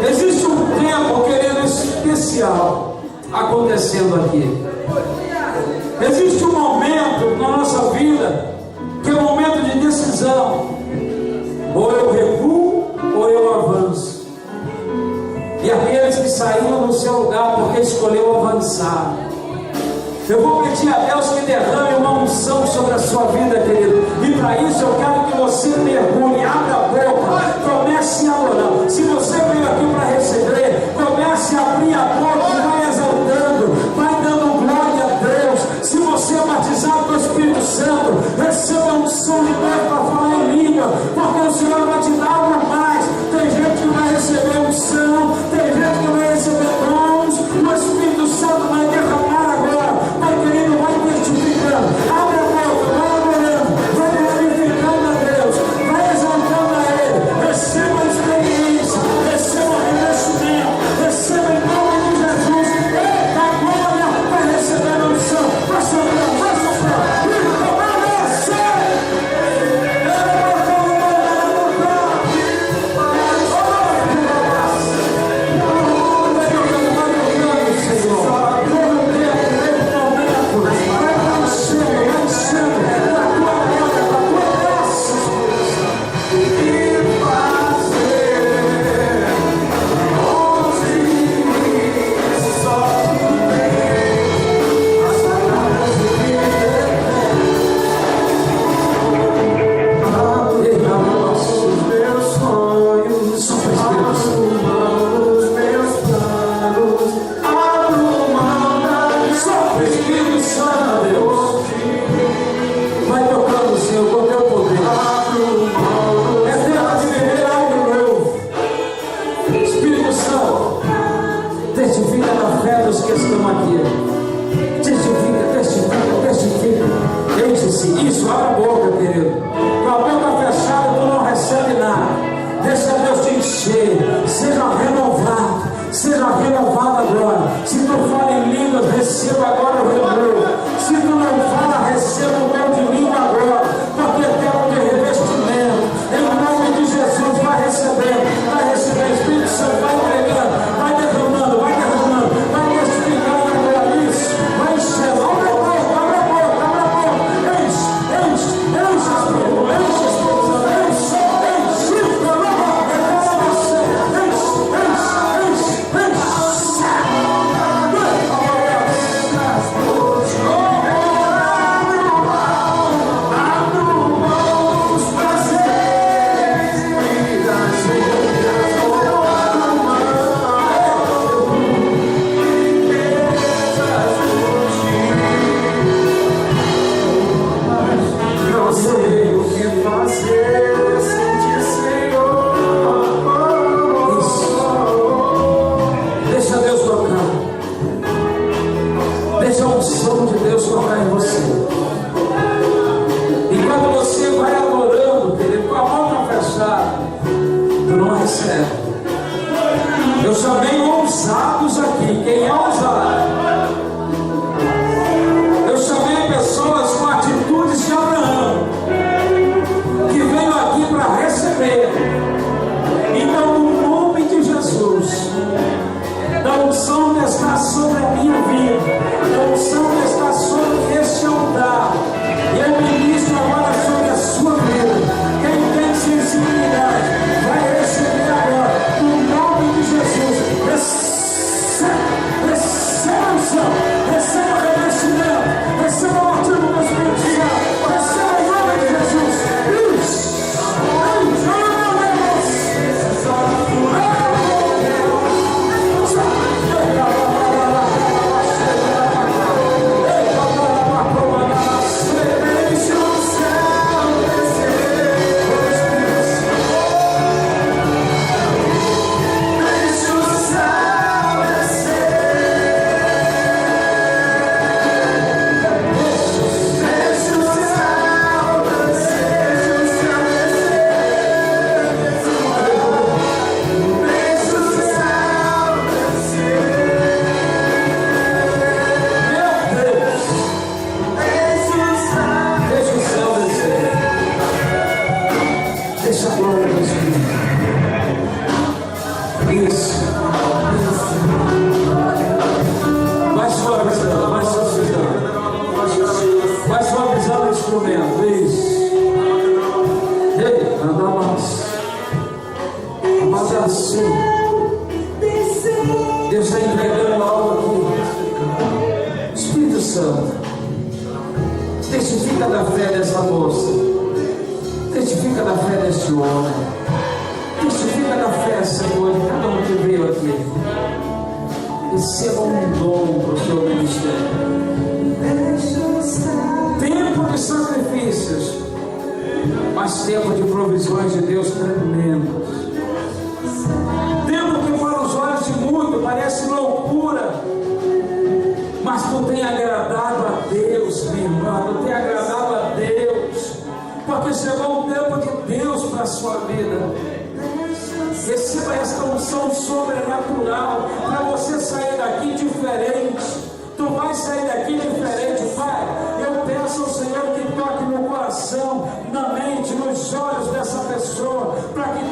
Existe um tempo, querido, especial acontecendo aqui. Existe um momento na nossa vida que é um momento de decisão. Ou eu recuo ou eu avanço. E aqueles que saíram do seu lugar porque escolheu avançar, eu vou pedir a Deus que derrame uma unção sobre a sua vida, querido. E para isso eu quero que você mergulhe, abra a boca, comece a orar. Se você veio aqui para receber, comece a abrir a boca e vai exaltando, vai dando glória a Deus. Se você é batizado com o Espírito Santo, receba a unção de Deus para falar em língua, porque o Senhor vai te dar algo mais. Tem gente que vai receber unção, tem gente que vai receber dons. O Espírito Santo vai derramar agora. Pai querido, vai testificando. Abre a boca, vai adorando, vai glorificando a Deus, vai exaltando. cheio, seja renovado, seja renovado agora. Se tu fala em línguas, receba agora o renovo. Se tu não fala, receba o dom de língua agora, porque é tempo de revestimento. Em nome de Jesus, vai receber, vai receber. Espírito Santo, vai entregando, vai derramando, vai derramando, vai testificando agora isso, vai enchendo. Abre a boca, abre a boca, abre a boca. Enche, enche, enche, Espírito, enche, Espírito Santo, enche, enche, Não sei o que fazer sem ti, Senhor. Deixa Deus tocar. Deixa a unção de Deus tocar em você. E quando você vai adorando, querido, com a boca fechada, tu não recebe. Eu chamei ousados aqui. Quem é ousado? Eu chamei pessoas com atitudes de Abraão, que veio aqui para receber. Então, no nome de Jesus, da unção que está sobre a minha vida, da unção que está sobre este altar, e eu ministro agora sobre a sua vida. Quem tem sensibilidade vai receber agora, no nome de Jesus. Receba a unção, receba o revestimento, receba o batismo do Espírito Santo, receba o nome de Jesus. Isso. Deus está entregando algo aqui. Espírito Santo, testifica da fé dessa moça, testifica da fé deste homem, testifica da fé, Senhor, de cada um que veio aqui. Receba um dom para o seu ministério. Tempo de sacrifícios, mas tempo de provisões de Deus tremendas. Tempo que para os olhos de muitos parece loucura, mas tu tem agradado a Deus, minha irmã, tu tem agradado a Deus, porque chegou o tempo de Deus para a sua vida. Receba esta unção sobrenatural para você sair daqui diferente. Tu vai sair daqui diferente, Pai. Eu peço ao Senhor que toque no coração, na mente, nos olhos dessa pessoa, para que